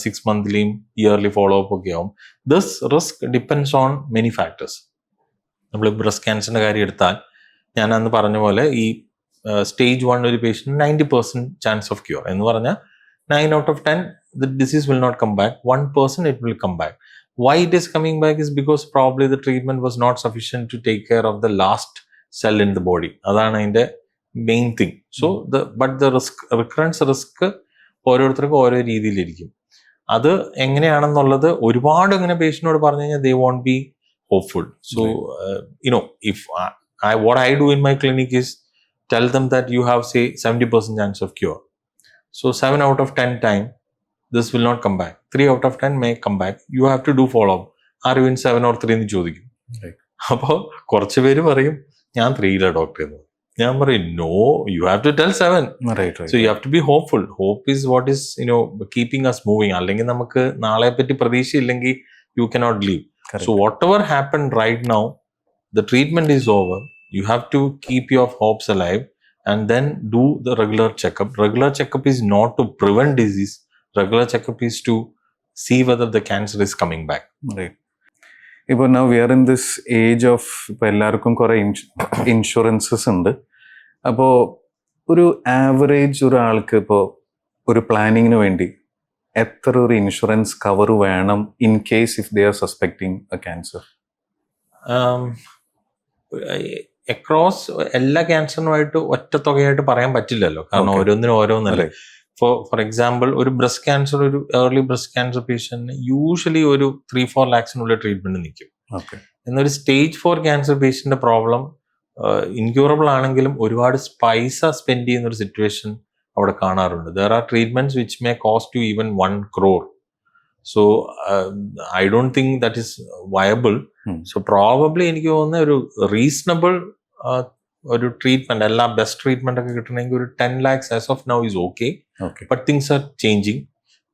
[SPEAKER 1] 6 monthlyയും yearly follow up ഒക്കെ ആവും. This risk depends on many factors. നമ്മൾ ബ്രസ്റ്റ് ക്യാൻസറിന്റെ കാര്യം എടുത്താൽ, ഞാൻ അന്ന് പറഞ്ഞ പോലെ ഈ സ്റ്റേജ് 1 ഒരു പേഷ്യന്റ് 90% ചാൻസ് ഓഫ് ക്യൂർ എന്ന് പറഞ്ഞാൽ 9 out of 10 the disease will not come back. 1% it will come back. Why it is coming back is because probably the treatment was not sufficient to take care of the last cell in the body. അതാണ് അതിന്റെ main thing. So but the recurrence risk ഓരോരുത്തർക്കും ഓരോ രീതിയിലിരിക്കും. അത് എങ്ങനെയാണെന്നുള്ളത് ഒരുപാട് ഇങ്ങനെ പേഷ്യന്റിനോട് പറഞ്ഞു കഴിഞ്ഞാൽ they won't be hopeful. So if what I do in my clinic is tell them that you have say 70% chance of cure. So 7 out of 10 time this will not come back. 3 out of 10 may come back. You have to do follow up. Are you in 7 or 3 എന്ന് ചോദിക്കും. അപ്പോൾ കുറച്ച് പേര് പറയും ഞാൻ 3 doctor എന്ന്. ഞാൻ പറയും no, you have to tell 7.
[SPEAKER 2] Right.
[SPEAKER 1] So you have to be hopeful. Hope is what is keeping us moving. അല്ലെങ്കിൽ നമുക്ക് നാളെ പറ്റി പ്രതീക്ഷയില്ലെങ്കിൽ you cannot live.
[SPEAKER 2] Correct.
[SPEAKER 1] So whatever happened right now, the treatment is over. You have to keep your hopes alive and then do the regular checkup. Regular checkup is not to prevent disease. Regular checkup is to see whether the cancer is coming back.
[SPEAKER 2] Right. ഇപ്പോൾ now we are in this age of ഇപ്പോൾ എല്ലാവർക്കും കുറേ insurances ഉണ്ട്. അപ്പോൾ ഒരു average ഒരാൾക്ക് ഇപ്പോൾ ഒരു പ്ലാനിങ്ങിന് വേണ്ടി എത്ര ഒരു ഇൻഷുറൻസ് കവർ വേണം in case if they are suspecting A cancer?
[SPEAKER 1] Across എല്ലാ ക്യാൻസറിനുമായിട്ട് ഒറ്റ തുകയായിട്ട് പറയാൻ പറ്റില്ലല്ലോ, കാരണം ഓരോന്നിനും ഓരോന്നല്ലേ. ഫോർ എക്സാമ്പിൾ ഒരു ബ്രസ്റ്റ് ക്യാൻസർ, ഒരു ഏർലി ബ്രസ്റ്റ് ക്യാൻസർ പേഷ്യന്റിന് യൂഷ്വലി ഒരു 3-4 lakhs ട്രീറ്റ്മെന്റ് നിൽക്കും. എന്നൊരു സ്റ്റേജ് 4 ക്യാൻസർ പേഷ്യന്റിന്റെ പ്രോബ്ലം ഇൻക്യൂറബിൾ ആണെങ്കിലും ഒരുപാട് പൈസ സ്പെൻഡ് ചെയ്യുന്ന ഒരു സിറ്റുവേഷൻ അവിടെ കാണാറുണ്ട്. There are treatments which may cost you even 1 crore. So I don't think that is viable. So probably എനിക്ക് തോന്നുന്ന ഒരു റീസണബിൾ ഒരു ട്രീറ്റ്മെന്റ്, എല്ലാ ബെസ്റ്റ് ട്രീറ്റ്മെന്റ് ഒക്കെ കിട്ടണമെങ്കിൽ ഒരു 10 lakhs as of now is okay. But things are changing.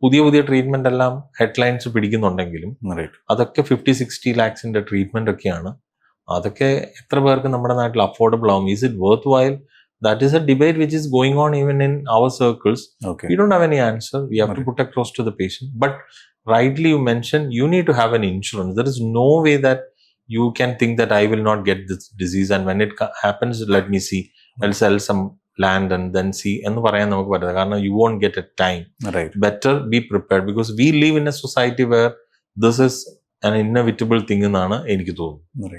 [SPEAKER 1] പുതിയ treatment എല്ലാം ഹെഡ്ലൈൻസ് പിടിക്കുന്നുണ്ടെങ്കിലും അതൊക്കെ 50-60 lakhs ട്രീറ്റ്മെന്റ് ഒക്കെയാണ്. അതൊക്കെ എത്ര പേർക്ക് നമ്മുടെ നാട്ടിൽ അഫോർഡബിൾ ആവും? Is it worthwhile? That is a debate which is going on even in our circles. We don't have any answer. We have to put across to the patient. But rightly you mentioned, you need to have an insurance. There is no way that you can think that I will not get this disease and when it happens, let me see. I'll sell some land and then see എന്ന് പറയാൻ നമുക്ക് പറ്റില്ല. കാരണം you won't get a time.
[SPEAKER 2] Right.
[SPEAKER 1] Better be prepared because we live in a society where this is an inevitable thing എന്നാണ് എനിക്ക് തോന്നുന്നത്.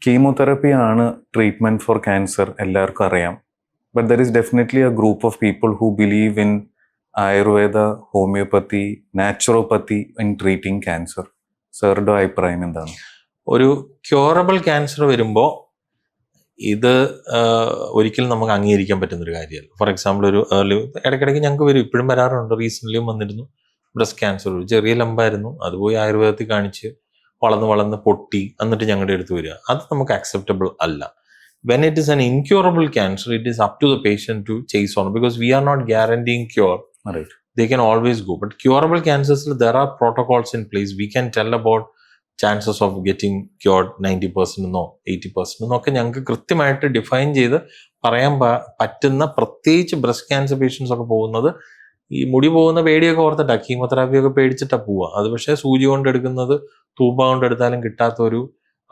[SPEAKER 2] Chemotherapy ആണ് treatment four cancer, എല്ലാവർക്കും അറിയാം. But there is definitely a group of people who believe in Ayurveda, homeopathy, naturopathy in treating cancer. സാറുടെ അഭിപ്രായം എന്താണ്?
[SPEAKER 1] ഒരു ക്യൂറബിൾ ക്യാൻസർ വരുമ്പോൾ ഇത് ഒരിക്കലും നമുക്ക് അംഗീകരിക്കാൻ പറ്റുന്നൊരു കാര്യമല്ല. ഫോർ എക്സാമ്പിൾ ഒരു ഇടയ്ക്കിടയ്ക്ക് ഞങ്ങൾക്ക് വരും, ഇപ്പോഴും വരാറുണ്ട്, റീസെൻ്റ്ലിയും വന്നിരുന്നു. ബ്രസ്റ്റ് ക്യാൻസർ ഒരു ചെറിയ ലംബായിരുന്നു, അത് പോയി ആയുർവേദത്തിൽ കാണിച്ച് വളർന്ന് പൊട്ടി എന്നിട്ട് ഞങ്ങളുടെ അടുത്ത് വരിക. അത് നമുക്ക് അക്സെപ്റ്റബിൾ അല്ല. When it is an incurable cancer, it is up to the patient to chase on because we are not guaranteeing cure. They can always go. But curable cancers, there are protocols in place. We can tell about chances of getting cured 90% എന്നോ 80% എന്നൊക്കെ ഞങ്ങൾക്ക് കൃത്യമായിട്ട് define ചെയ്ത് പറയാൻ പറ്റുന്ന, പ്രത്യേകിച്ച് breast cancer patients ഒക്കെ പോകുന്നത് ഈ മുടി പോകുന്ന പേടിയൊക്കെ ഓർത്തിട്ടാ, കീമോതെറാപ്പിയൊക്കെ പേടിച്ചിട്ടാണ് പോവുക. അത് പക്ഷേ സൂചി കൊണ്ടെടുക്കുന്നത് തൂമ്പ കൊണ്ടെടുത്താലും കിട്ടാത്ത ഒരു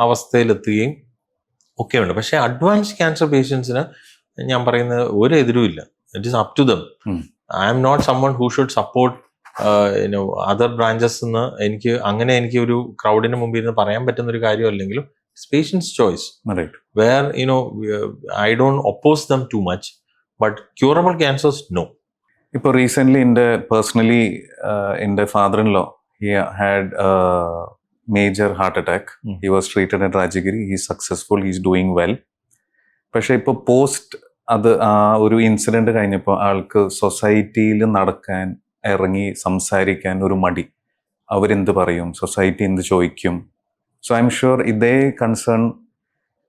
[SPEAKER 1] അവസ്ഥയിലെത്തുകയും ഒക്കെ ഉണ്ട്. പക്ഷേ അഡ്വാൻസ് ക്യാൻസർ പേഷ്യൻസിന് ഞാൻ പറയുന്നത് ഒരു എതിരുമില്ല. It is up to them. I am not someone who should support other branches എന്ന് എനിക്ക് ഒരു ക്രൗഡിന് മുമ്പിൽ ഇരുന്ന് പറയാൻ പറ്റുന്ന ഒരു കാര്യം അല്ലെങ്കിലും it's patient's choice. Where I don't oppose them too much, but curable cancers, no.
[SPEAKER 2] ഇപ്പോൾ റീസെൻ്റ്ലി എൻ്റെ father in law he had a major heart attack. He was treated at Rajagiri. He's successful. He's doing well. പക്ഷേ ഇപ്പോൾ ആ ഒരു incident കഴിഞ്ഞപ്പോൾ ആൾക്ക് സൊസൈറ്റിയിൽ നടക്കാൻ, ഇറങ്ങി സംസാരിക്കാൻ ഒരു മടി. അവരെന്ത് പറയും, സൊസൈറ്റി എന്ത് ചോദിക്കും. സോ ഐ എം ഷുവർ ഇതേ കൺസേൺ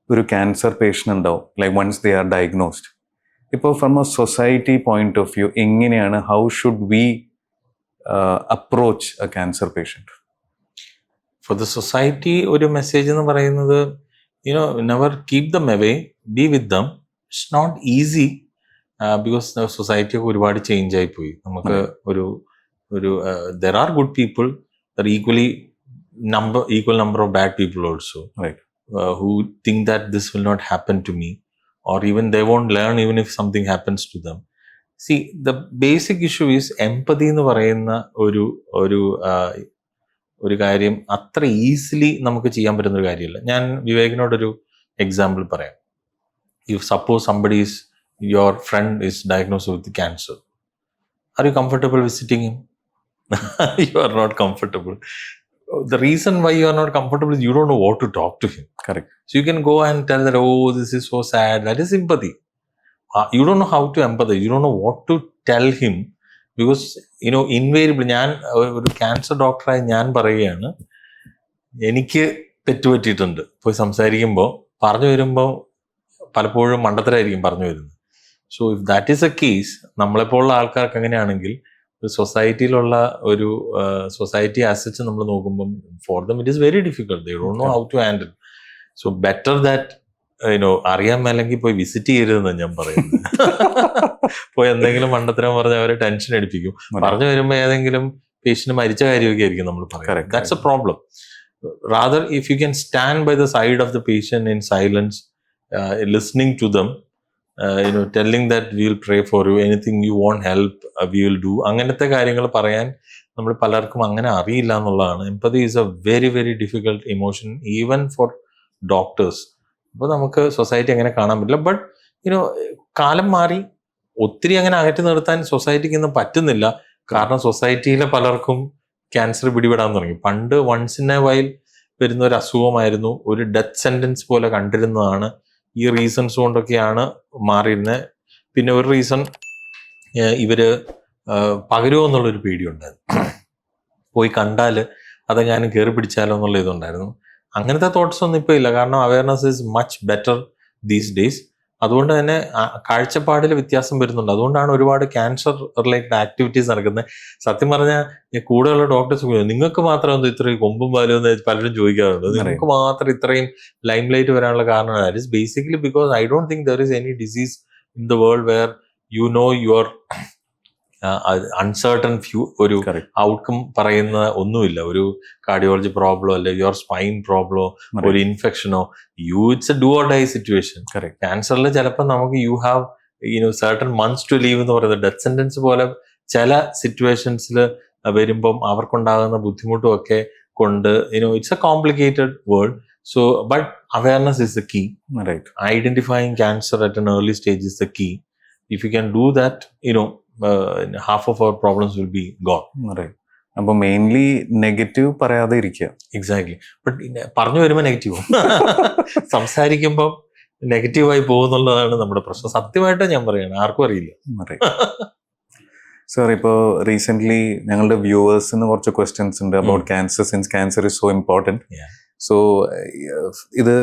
[SPEAKER 2] ഒരു ക്യാൻസർ പേഷ്യൻ്റ് ഉണ്ടാവും, like once they are diagnosed. ഇപ്പോൾ from a society point of view എങ്ങനെയാണ്, how should we approach a cancer patient?
[SPEAKER 1] For the society ഒരു മെസ്സേജ് എന്ന് പറയുന്നത്, never keep them away, be with them. It's not easy because society ഒക്കെ ഒരുപാട് change ആയിപ്പോയി. നമുക്ക് ഒരു there are good people, equal number of bad people also who think that this will not happen to me, or even they won't learn even if something happens to them. See, the basic issue is empathy എന്ന് പറയുന്ന ഒരു കാര്യം അത്ര easily നമുക്ക് ചെയ്യാൻ പറ്റുന്ന ഒരു കാര്യമല്ല. ഞാൻ വിവേകിനോടൊരു എക്സാമ്പിൾ പറയാം. If suppose your friend is diagnosed with cancer, are you comfortable visiting him? You are not comfortable. The reason why you are not comfortable is you don't know what to talk to him.
[SPEAKER 2] Correct.
[SPEAKER 1] So you can go and tell that, oh, this is so sad. That is sympathy. You don't know how to empathize. You don't know what to tell him because, invariably, ഞാൻ ഒരു cancer ഡോക്ടറായി ഞാൻ പറയുകയാണ്, എനിക്ക് തെറ്റുപറ്റിയിട്ടുണ്ട്. പോയി സംസാരിക്കുമ്പോൾ പറഞ്ഞു വരുമ്പോൾ പലപ്പോഴും മണ്ടത്തരായിരിക്കും പറഞ്ഞു വരുന്നത്. So if that is A case, നമ്മളെപ്പോലുള്ള ആൾക്കാർക്ക് അങ്ങനെയാണെങ്കിൽ ഒരു സൊസൈറ്റിയിലുള്ള ഒരു സൊസൈറ്റി ആസച്ച് നമ്മൾ നോക്കുമ്പം for them it is very difficult. They don't know how to handle. So better that അറിയാൻ മേലെങ്കിൽ പോയി വിസിറ്റ് ചെയ്യരുതെന്ന് ഞാൻ പറയുന്നത്. പോയി എന്തെങ്കിലും മണ്ടത്തരം പറഞ്ഞ് അവരെ ടെൻഷൻ അടിപ്പിക്കും. പറഞ്ഞു വരുമ്പോൾ ഏതെങ്കിലും പേഷ്യന്റ് മരിച്ച കാര്യമൊക്കെ ആയിരിക്കും നമ്മൾ പറയുന്നത്. That's a problem. Rather if you can stand by the side of the patient in silence, listening to them, telling that we will pray for you, anything you want help, we will do. അങ്ങനത്തെ കാര്യങ്ങൾ പറയാൻ നമ്മൾ പലർക്കും അങ്ങനെ അറിയില്ല എന്നുള്ളതാണ്. Empathy is A very very difficult emotion even for doctors. അപ്പോൾ നമുക്ക് സൊസൈറ്റി അങ്ങനെ കാണാൻ പറ്റില്ല. ബട്ട് കാലം മാറി, ഒത്തിരി അങ്ങനെ അകറ്റി നിർത്താൻ സൊസൈറ്റിക്ക് ഇന്ന് പറ്റുന്നില്ല. കാരണം സൊസൈറ്റിയിലെ പലർക്കും ക്യാൻസർ പിടിപെടാൻ തുടങ്ങി. പണ്ട് വൺസ് ഇൻ എ വൈൽ വരുന്ന ഒരു അസുഖമായിരുന്നു, ഒരു ഡെത്ത് സെന്റൻസ് പോലെ കണ്ടിരുന്നതാണ്. ഈ റീസൺസ് കൊണ്ടൊക്കെയാണ് മാറിയിരുന്നത്. പിന്നെ ഒരു റീസൺ ഇവര് പകരുമോ എന്നുള്ളൊരു പേടിയുണ്ടായിരുന്നു. പോയി കണ്ടാൽ അതെങ്ങാനും കയറി പിടിച്ചാലോ എന്നുള്ള ഇതുണ്ടായിരുന്നു. അങ്ങനത്തെ തോട്ട്സ് ഒന്നും ഇപ്പോൾ ഇല്ല. കാരണം awareness is much better these days. അതുകൊണ്ട് തന്നെ കാഴ്ചപ്പാടിൽ വ്യത്യാസം വരുന്നുണ്ട്. അതുകൊണ്ടാണ് ഒരുപാട് ക്യാൻസർ റിലേറ്റഡ് ആക്ടിവിറ്റീസ് നടക്കുന്നത്. സത്യം പറഞ്ഞാൽ കൂടെയുള്ള ഡോക്ടേഴ്സ് നിങ്ങൾക്ക് മാത്രം എന്താ ഇത്രയും കൊമ്പും പാലും എന്ന് പലരും ചോദിക്കാറുണ്ട്. നിങ്ങൾക്ക് മാത്രം ഇത്രയും ലൈം ലൈറ്റ് വരാനുള്ള കാരണം that is basically because I don't think there is any disease in the world wear your uncertain ഒരു
[SPEAKER 2] Correct.
[SPEAKER 1] ഔട്ട്കം പറയുന്ന ഒന്നുമില്ല. ഒരു കാർഡിയോളജി പ്രോബ്ലോ അല്ലെ യുവർ സ്പൈൻ പ്രോബ്ലോ ഒരു ഇൻഫെക്ഷനോ it's a do or die situation.
[SPEAKER 2] Correct.
[SPEAKER 1] ക്യാൻസറിൽ ചിലപ്പോൾ നമുക്ക് you have certain months to live എന്ന് പറയുന്നത് ഡെത്ത് സെന്റൻസ് പോലെ ചില സിറ്റുവേഷൻസിൽ വരുമ്പം അവർക്കുണ്ടാകുന്ന ബുദ്ധിമുട്ടും ഒക്കെ കൊണ്ട് it's a complicated world. So but awareness is the key.
[SPEAKER 2] Right.
[SPEAKER 1] Identifying cancer at an early stage is the key. If you can do that, half of our problems will be gone.
[SPEAKER 2] Right. അപ്പൊ mainly negative പറയാതെ ഇരിക്കുക.
[SPEAKER 1] Exactly. But പറഞ്ഞു വരുമ്പോൾ negative സംസാരിക്കുമ്പോൾ നെഗറ്റീവായി പോകുന്നുള്ളതാണ് നമ്മുടെ പ്രശ്നം. സത്യമായിട്ട് ഞാൻ പറയാണ്, ആർക്കും അറിയില്ല.
[SPEAKER 2] സർ, ഇപ്പോൾ റീസെന്റ് ഞങ്ങളുടെ വ്യൂവേഴ്സിന് കുറച്ച് ക്വസ്റ്റ്യൻസ് ഉണ്ട് about cancer, since cancer is so important. So ഇത്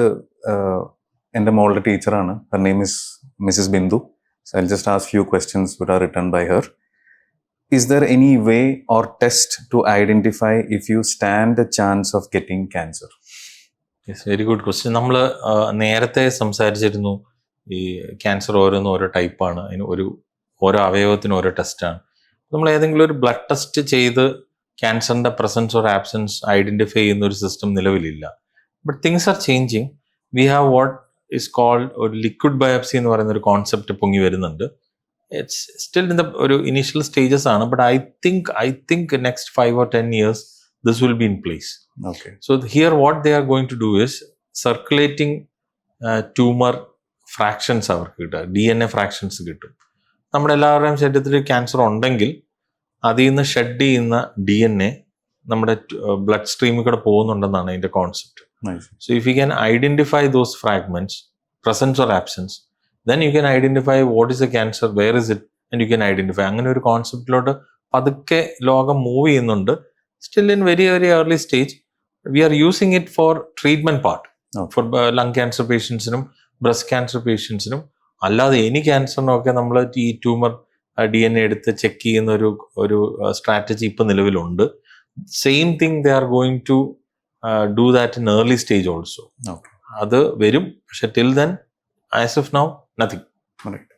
[SPEAKER 2] എൻ്റെ മോളുടെ ടീച്ചറാണ്. Her name is Mrs Bindu. So I'll just ask few questions which are written by her. Is there any way or test to identify if you stand a chance of getting cancer?
[SPEAKER 1] Yes, very good question. നമ്മൾ നേരത്തെ സംസാരിച്ചിരുന്നു ഈ cancer ഓരോന്നും ഓരോ ടൈപ്പാണ്, അതിന് ഓരോ അവയവത്തിനും ഓരോ ടെസ്റ്റാണ്. നമ്മൾ ഏതെങ്കിലും ഒരു ബ്ലഡ് ടെസ്റ്റ് ചെയ്ത് ക്യാൻസറിന്റെ പ്രസൻസ് ഓർ ആബ്സെൻസ് ഐഡന്റിഫൈ ചെയ്യുന്ന ഒരു സിസ്റ്റം നിലവിലില്ല. But things are changing. We have what is called ഒരു ലിക്വിഡ് ബയോപ്സി എന്ന് പറയുന്ന ഒരു കോൺസെപ്റ്റ് പൊങ്ങി വരുന്നുണ്ട്. ഇറ്റ്സ് സ്റ്റിൽ ഇൻ ദ ഒരു ഇനീഷ്യൽ സ്റ്റേജസ് ആണ്. But I think next 5 or 10 years this will be in place.
[SPEAKER 2] Okay.
[SPEAKER 1] So here what they are going to do is circulating tumor fractions അവർക്ക് കിട്ടുക, DNA fractions കിട്ടും. നമ്മുടെ എല്ലാവരുടെയും ശരീരത്തിൽ cancer ഉണ്ടെങ്കിൽ അതിൽ നിന്ന് ഷെഡ് ചെയ്യുന്ന DNA നമ്മുടെ ബ്ലഡ് സ്ട്രീമിൽ കൂടെ പോകുന്നുണ്ടെന്നാണ് അതിന്റെ concept.
[SPEAKER 2] Nice.
[SPEAKER 1] So if you can identify those fragments, presence or absence, then you can identify what is the cancer, where is it, and you can identify. അങ്ങനെ ഒരു കോൺസെപ്റ്റിലോട്ട് പതുക്കെ ലോകം മൂവ് ചെയ്യുന്നുണ്ട്. Still in very very early stage. We are using it for treatment part.
[SPEAKER 2] Okay.
[SPEAKER 1] For lung cancer patientsനും breast cancer പേഷ്യൻസിനും. അല്ലാതെ any ക്യാൻസറിനൊക്കെ നമ്മൾ ഈ ട്യൂമർ DNA എടുത്ത് ചെക്ക് ചെയ്യുന്ന ഒരു സ്ട്രാറ്റജി ഇപ്പം നിലവിലുണ്ട്. Same thing they are going to do that in early stage also.
[SPEAKER 2] Okay.
[SPEAKER 1] അത് വരും. പക്ഷെ till then as of now nothing.
[SPEAKER 2] Right.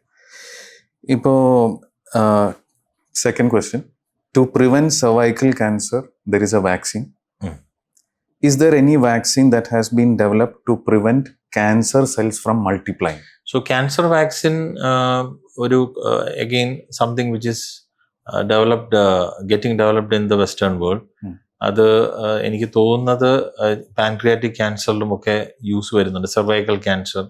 [SPEAKER 2] ഇപ്പോ second question, to prevent cervical cancer there is a vaccine. Is there any vaccine that has been developed to prevent cancer cells from multiplying?
[SPEAKER 1] So cancer vaccine ഒരു again something which is getting developed in the western world. അത് എനിക്ക് തോന്നുന്നത് pancreatic ക്യാൻസറിലും ഒക്കെ use വരുന്നുണ്ട്. Cervical cancer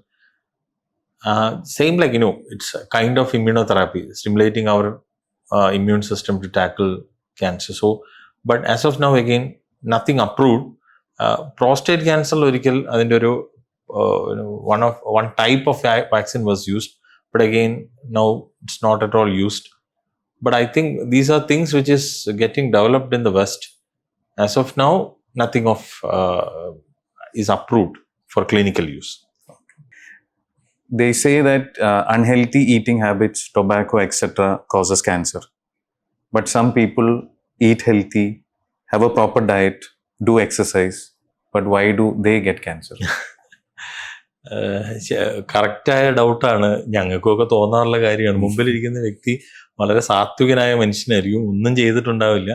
[SPEAKER 1] same like it's kind of immunotherapy, stimulating our immune system to tackle cancer. So but as of now again nothing approved. Prostate ക്യാൻസറിൽ ഒരിക്കൽ അതിൻ്റെ ഒരു one type of vaccine was used, but again now it's not at all used. But I think these are things which is getting developed in the West. As of now, nothing of is approved for clinical use.
[SPEAKER 2] They say that unhealthy eating habits, tobacco, etc. causes cancer. But some people eat healthy, have a proper diet, do exercise. But why do they get cancer?
[SPEAKER 1] കറക്റ്റായ ഡൗട്ടാണ്. ഞങ്ങൾക്കൊക്കെ തോന്നാറുള്ള കാര്യമാണ്. മുമ്പിലിരിക്കുന്ന വ്യക്തി വളരെ സാത്വികനായ മനുഷ്യനായിരിക്കും, ഒന്നും ചെയ്തിട്ടുണ്ടാവില്ല.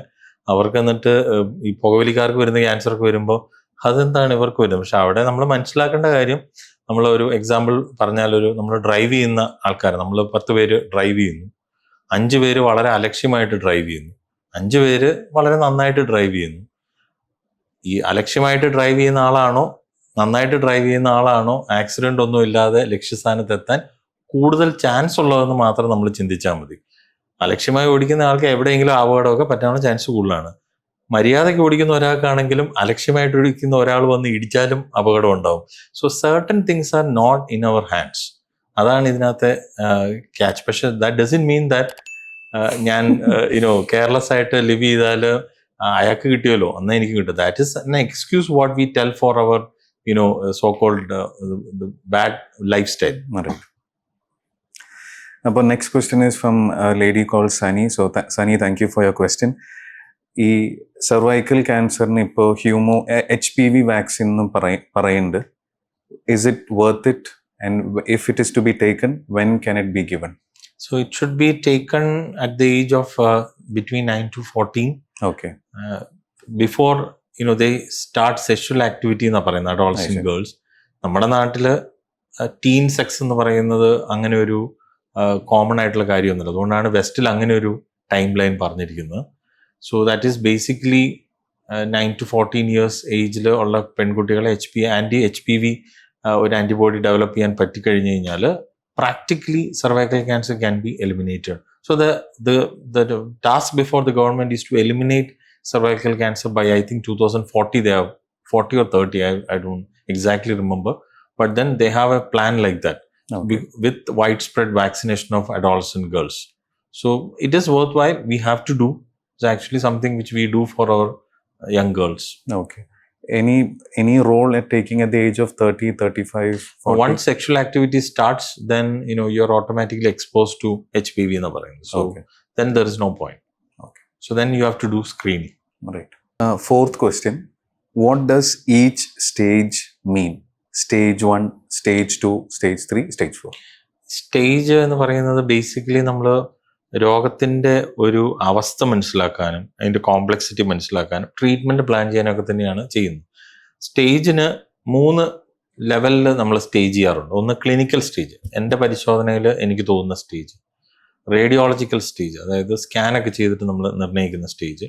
[SPEAKER 1] അവർക്ക് എന്നിട്ട് ഈ പുകവലിക്കാർക്ക് വരുന്ന ക്യാൻസറൊക്കെ വരുമ്പോൾ അതെന്താണ് ഇവർക്ക് വരുന്നത്. പക്ഷെ അവിടെ നമ്മൾ മനസ്സിലാക്കേണ്ട കാര്യം, നമ്മളൊരു എക്സാമ്പിൾ പറഞ്ഞാൽ, നമ്മൾ ഡ്രൈവ് ചെയ്യുന്ന ആൾക്കാർ, നമ്മൾ 10 പേര് ഡ്രൈവ് ചെയ്യുന്നു, 5 പേര് വളരെ അലക്ഷ്യമായിട്ട് ഡ്രൈവ് ചെയ്യുന്നു, 5 പേര് വളരെ നന്നായിട്ട് ഡ്രൈവ് ചെയ്യുന്നു. ഈ അലക്ഷ്യമായിട്ട് ഡ്രൈവ് ചെയ്യുന്ന ആളാണോ നന്നായിട്ട് ഡ്രൈവ് ചെയ്യുന്ന ആളാണോ ആക്സിഡന്റ് ഒന്നും ഇല്ലാതെ ലക്ഷ്യസ്ഥാനത്ത് എത്താൻ കൂടുതൽ ചാൻസ് ഉള്ളതെന്ന് മാത്രം നമ്മൾ ചിന്തിച്ചാൽ മതി. അലക്ഷ്യമായി ഓടിക്കുന്ന ആൾക്ക് എവിടെയെങ്കിലും അപകടമൊക്കെ പറ്റാനുള്ള ചാൻസ് കൂടുതലാണ്. മര്യാദയ്ക്ക് ഓടിക്കുന്ന ഒരാൾക്കാണെങ്കിലും അലക്ഷ്യമായിട്ട് ഓടിക്കുന്ന ഒരാൾ വന്ന് ഇടിച്ചാലും അപകടം ഉണ്ടാവും. So certain things are not in our hands. അതാണ് ഇതിനകത്തെ ക്യാച്ച്. പക്ഷെ ദാറ്റ് ഡസൻറ്റ് മീൻ ദാറ്റ് ഞാൻ കെയർലെസ് ആയിട്ട് ലിവ് ചെയ്താൽ അയാൾക്ക് കിട്ടിയല്ലോ എന്നാൽ എനിക്ക് കിട്ടും. That is an excuse what we tell for our so-called the bad lifestyle.
[SPEAKER 2] Right. അപ്പോൾ next question is from lady call Sunny. So Sunny, thank you for your question. ഈ സെർവൈക്കൽ ക്യാൻസറിന് ഇപ്പോൾ HPV വാക്സിൻ എന്നും പറയുന്നുണ്ട്. Is it worth it? And if it is to be taken, when can it be given?
[SPEAKER 1] So it should be taken at the age of between 9 to 14.
[SPEAKER 2] Okay.
[SPEAKER 1] Before they start sexual activity എന്നാ പറയുന്നത് adolescent girls. നമ്മുടെ നാട്ടില് tin sex എന്ന് പറയുന്നത് അങ്ങനെ ഒരു common ആയിട്ടുള്ള കാര്യമൊന്നുമില്ല. അതുകൊണ്ടാണ് വെസ്റ്റിൽ അങ്ങനെ ഒരു ടൈം ലൈൻ പറഞ്ഞിരിക്കുന്നത്. So that is basically 9 to 14 years ഏജിൽ ഉള്ള പെൺകുട്ടികളെ HPV ഒരു ആൻറ്റിബോഡി ഡെവലപ്പ് ചെയ്യാൻ പറ്റിക്കഴിഞ്ഞ് കഴിഞ്ഞാൽ practically cervical cancer can be eliminated. So the task before the government is to eliminate cervical cancer by I think 2040. They have 40 or 30, I don't exactly remember, but then they have a plan like that.
[SPEAKER 2] Okay.
[SPEAKER 1] With widespread vaccination of adolescent girls. So it is worthwhile. We have to do. It's actually something which we do for our young girls.
[SPEAKER 2] Okay. Any role at taking at the age of 30, 35, 40?
[SPEAKER 1] Once sexual activity starts, then you're automatically exposed to HPV na parayunnu. So
[SPEAKER 2] Okay.
[SPEAKER 1] then there is no point.
[SPEAKER 2] Okay.
[SPEAKER 1] So then you have to do screening.
[SPEAKER 2] Right. Fourth question. What does each stage mean? Stage 1, stage 2, stage 3, stage 4.
[SPEAKER 1] Stage എന്ന് പറയുന്നത് basically നമ്മൾ രോഗത്തിന്റെ ഒരു അവസ്ഥ മനസ്സിലാക്കാനും അതിന്റെ complexity മനസ്സിലാക്കാനും treatment plan ചെയ്യാനൊക്കെ തന്നെയാണ് ചെയ്യുന്നത്. സ്റ്റേജിന് 3 ലെവലിൽ നമ്മൾ സ്റ്റേജ് ചെയ്യാറുണ്ട്. ഒന്ന് ക്ലിനിക്കൽ സ്റ്റേജ്, എൻ്റെ പരിശോധനയിൽ എനിക്ക് തോന്നുന്ന സ്റ്റേജ്. റേഡിയോളജിക്കൽ സ്റ്റേജ്, അതായത് സ്കാനൊക്കെ ചെയ്തിട്ട് നമ്മൾ നിർണ്ണയിക്കുന്ന സ്റ്റേജ്.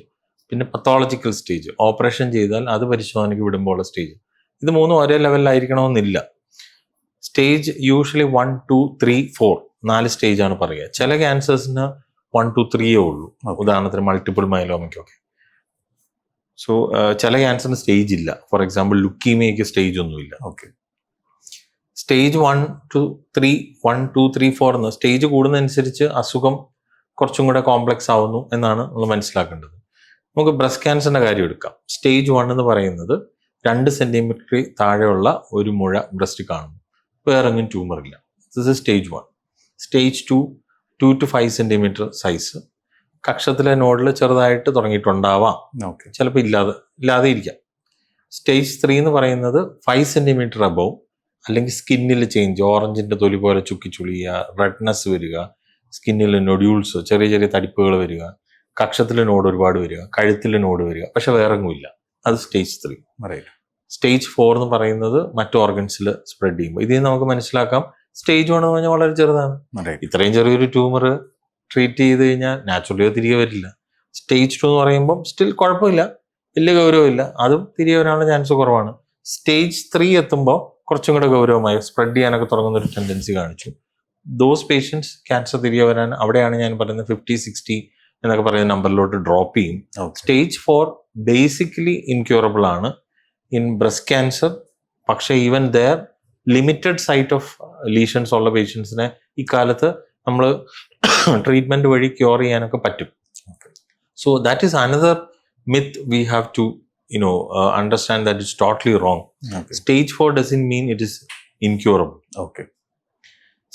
[SPEAKER 1] പിന്നെ പത്തോളജിക്കൽ സ്റ്റേജ്, ഓപ്പറേഷൻ ചെയ്താൽ അത് പരിശോധനയ്ക്ക് വിടുമ്പോൾ ഉള്ള സ്റ്റേജ്. ഇത് 3 ഒരേ ലെവലിലായിരിക്കണമെന്നില്ല. സ്റ്റേജ് യൂഷ്വലി 1, 2, 3, 4 4 സ്റ്റേജാണ് പറയുക. ചില ക്യാൻസേഴ്സിന് 1, 2, 3 ഉള്ളൂ. ഉദാഹരണത്തിന് മൾട്ടിപ്പിൾ മൈലോമയ്ക്കൊക്കെ. സോ ചില ക്യാൻസറിന് സ്റ്റേജ് ഇല്ല. ഫോർ എക്സാമ്പിൾ ലുക്കീമിയയ്ക്ക് സ്റ്റേജ് ഒന്നുമില്ല.
[SPEAKER 2] Okay.
[SPEAKER 1] സ്റ്റേജ് 1, 2, 3, 4 എന്ന് സ്റ്റേജ് കൂടുന്നതനുസരിച്ച് അസുഖം കുറച്ചും കൂടെ കോംപ്ലക്സ് ആവുന്നു എന്നാണ് നമ്മൾ മനസ്സിലാക്കേണ്ടത്. നമുക്ക് ബ്രസ്റ്റ് ക്യാൻസറിന്റെ കാര്യം എടുക്കാം. സ്റ്റേജ് 1 എന്ന് പറയുന്നത് 2 സെന്റിമീറ്റർ താഴെയുള്ള ഒരു മുഴ ബ്രസ്റ്റ് കാണുന്നു, വേറെ ഒന്നും ട്യൂമർ ഇല്ല. This is stage 1. Stage 2 to 5 centimetre size, കക്ഷത്തിലെ നോഡിൽ ചെറുതായിട്ട് തുടങ്ങിയിട്ടുണ്ടാവാം,
[SPEAKER 2] Okay.
[SPEAKER 1] ചിലപ്പോൾ ഇല്ലാതെ ഇരിക്കാം. സ്റ്റേജ് 3 എന്ന് പറയുന്നത് 5 സെന്റിമീറ്റർ അബവ്, അല്ലെങ്കിൽ സ്കിന്നിൽ ചേഞ്ച്, ഓറഞ്ചിന്റെ തൊലി പോലെ ചുക്കിച്ചുളിയുക, റെഡ്നെസ് വരിക, സ്കിന്നിൽ നൊഡ്യൂൾസ്, ചെറിയ ചെറിയ തടിപ്പുകൾ വരിക, കക്ഷത്തിൽ നോഡ് ഒരുപാട് വരിക, കഴുത്തിൽ നോഡ് വരിക, പക്ഷെ വേറെ ഒന്നുമില്ല. അത് സ്റ്റേജ് 3.
[SPEAKER 2] Right.
[SPEAKER 1] സ്റ്റേജ് 4 എന്ന് പറയുന്നത് മറ്റു ഓർഗൻസിൽ സ്പ്രെഡ് ചെയ്യുമ്പോൾ. ഇതിൽ നിന്ന് നമുക്ക് മനസ്സിലാക്കാം സ്റ്റേജ് 1 എന്ന് പറഞ്ഞാൽ വളരെ ചെറുതാണ്.
[SPEAKER 2] Right.
[SPEAKER 1] ഇത്രയും ചെറിയൊരു ട്യൂമർ ട്രീറ്റ് ചെയ്ത് കഴിഞ്ഞാൽ നാച്ചുറലി തിരികെ വരില്ല. സ്റ്റേജ് 2 എന്ന് പറയുമ്പോൾ സ്റ്റിൽ കുഴപ്പമില്ല, വലിയ ഗൗരവമില്ല, അതും തിരികെ വരാനുള്ള ചാൻസ് കുറവാണ്. സ്റ്റേജ് 3 എത്തുമ്പോൾ കുറച്ചും കൂടെ ഗൗരവമായി സ്പ്രെഡ് ചെയ്യാനൊക്കെ തുടങ്ങുന്ന ഒരു ടെൻഡൻസി കാണിച്ചു. ദോസ് പേഷ്യൻസ് ക്യാൻസർ തിരികെ വരാൻ അവിടെയാണ് ഞാൻ പറയുന്നത് 50, 60 എന്നൊക്കെ പറയുന്ന നമ്പറിലോട്ട് ഡ്രോപ്പ് ചെയ്യും.
[SPEAKER 2] Okay.
[SPEAKER 1] സ്റ്റേജ് 4 ബേസിക്കലി ഇൻക്യൂറബിൾ ആണ് ഇൻ ബ്രസ്റ്റ് ക്യാൻസർ. പക്ഷേ even there limited site of lesions ഉള്ള പേഷ്യൻസിനെ ഇക്കാലത്ത് നമ്മൾ ട്രീറ്റ്മെന്റ് വഴി ക്യൂർ ചെയ്യാനൊക്കെ പറ്റും. So that is another myth we have to understand that it's totally wrong.
[SPEAKER 2] Okay.
[SPEAKER 1] Stage 4 doesn't mean it is incurable.
[SPEAKER 2] Okay.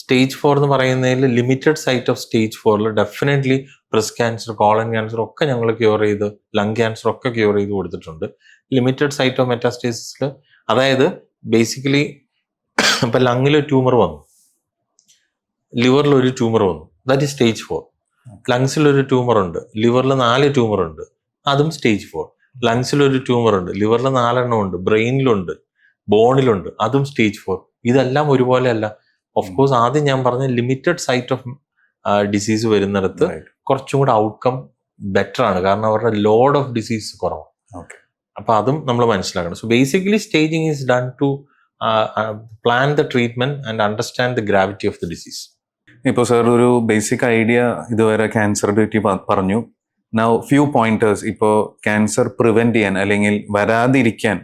[SPEAKER 1] Stage 4 എന്ന് പറയുന്നതിൽ limited site of stage 4 definitely breast cancer, colon cancer ഒക്കെ ഞങ്ങൾ cure ചെയ്ത്, lung cancer ഒക്കെ cure ചെയ്ത് കൊടുത്തിട്ടുണ്ട്. Limited site of മെറ്റാസ്റ്റേസിസിൽ, അതായത് basically ഇപ്പം ലങ്ങിൽ ട്യൂമർ വന്നു, ലിവറിൽ ഒരു ട്യൂമർ വന്നു, ദാറ്റ് ഈസ് സ്റ്റേജ് 4. ലങ്സിൽ ഒരു ട്യൂമർ ഉണ്ട്, ലിവറിൽ 4 ട്യൂമർ ഉണ്ട്, അതും സ്റ്റേജ് 4. ലങ്സിൽ ഒരു ട്യൂമർ ഉണ്ട്, ലിവറിൽ 4 എണ്ണം ഉണ്ട്, ബ്രെയിനിലുണ്ട്, ബോണിലുണ്ട്, അതും സ്റ്റേജ് 4. ഇതെല്ലാം ഒരുപോലെ അല്ല. ഓഫ് കോഴ്സ് ആദ്യം ഞാൻ പറഞ്ഞ ലിമിറ്റഡ് സൈറ്റ് ഓഫ് ഡിസീസ് വരുന്നിടത്ത്
[SPEAKER 2] Right.
[SPEAKER 1] കുറച്ചും കൂടെ ഔട്ട്കം ബെറ്റർ ആണ്, കാരണം അവരുടെ ലോഡ് ഓഫ് ഡിസീസ് കുറവാണ്.
[SPEAKER 2] Okay.
[SPEAKER 1] അപ്പൊ അതും നമ്മൾ മനസ്സിലാക്കണം. So basically staging is done to plan the treatment and understand the gravity of the disease.
[SPEAKER 2] ഇപ്പോൾ സാർ ഒരു ബേസിക് ഐഡിയ ഇതുവരെ ക്യാൻസറിനെ പറ്റി പറഞ്ഞു. നൗ ഫ്യൂ പോയിന്റേഴ്സ്, ഇപ്പോൾ ക്യാൻസർ പ്രിവെന്റ് ചെയ്യാൻ അല്ലെങ്കിൽ വരാതിരിക്കാൻ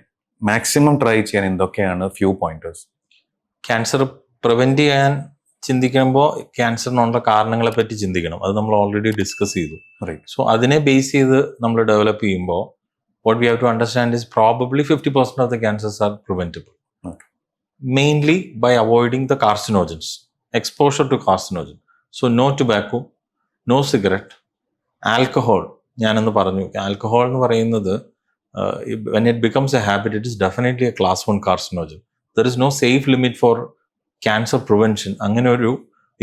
[SPEAKER 2] മാക്സിമം ട്രൈ ചെയ്യാൻ എന്തൊക്കെയാണ് ഫ്യൂ പോയിന്റേഴ്സ്?
[SPEAKER 1] ക്യാൻസർ പ്രിവെന്റ് ചെയ്യാൻ ചിന്തിക്കുമ്പോൾ ക്യാൻസറിനുള്ള കാരണങ്ങളെ പറ്റി ചിന്തിക്കണം. അത് നമ്മൾ ഓൾറെഡി ഡിസ്കസ് ചെയ്തു.
[SPEAKER 2] Right.
[SPEAKER 1] സോ അതിനെ ബേസ് ചെയ്ത് നമ്മൾ ഡെവലപ്പ് ചെയ്യുമ്പോൾ what we have to understand is probably 50% of the cancers are preventable.
[SPEAKER 2] Okay.
[SPEAKER 1] Mainly by avoiding the carcinogens, exposure to carcinogen. So no tobacco, no cigarette, alcohol. ഞാനെന്ന് പറഞ്ഞു, alcohol എന്ന് പറയുന്നത് when it becomes a habit, it is definitely a class 1 carcinogen. There is no safe limit for cancer prevention. അങ്ങനെ ഒരു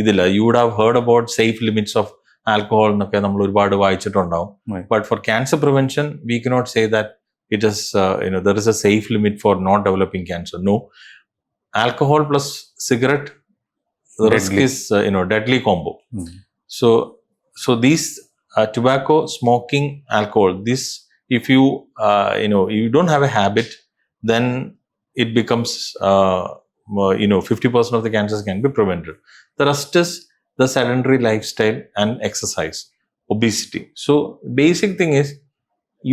[SPEAKER 1] ഇതില്ല. You would have heard about safe limits of alcohol എന്നൊക്കെ നമ്മൾ ഒരുപാട് വായിച്ചിട്ടുണ്ടാവും.
[SPEAKER 2] Right.
[SPEAKER 1] But for cancer prevention we cannot say that it is there is a safe limit for not developing cancer. No. Alcohol plus cigarette, the risk
[SPEAKER 2] Deadly.
[SPEAKER 1] is deadly combo.
[SPEAKER 2] Mm.
[SPEAKER 1] So these tobacco, smoking, alcohol, this if you you don't have a habit, then it becomes 50% of the cancers can be prevented. The rest is the sedentary lifestyle and exercise, obesity. So basic thing is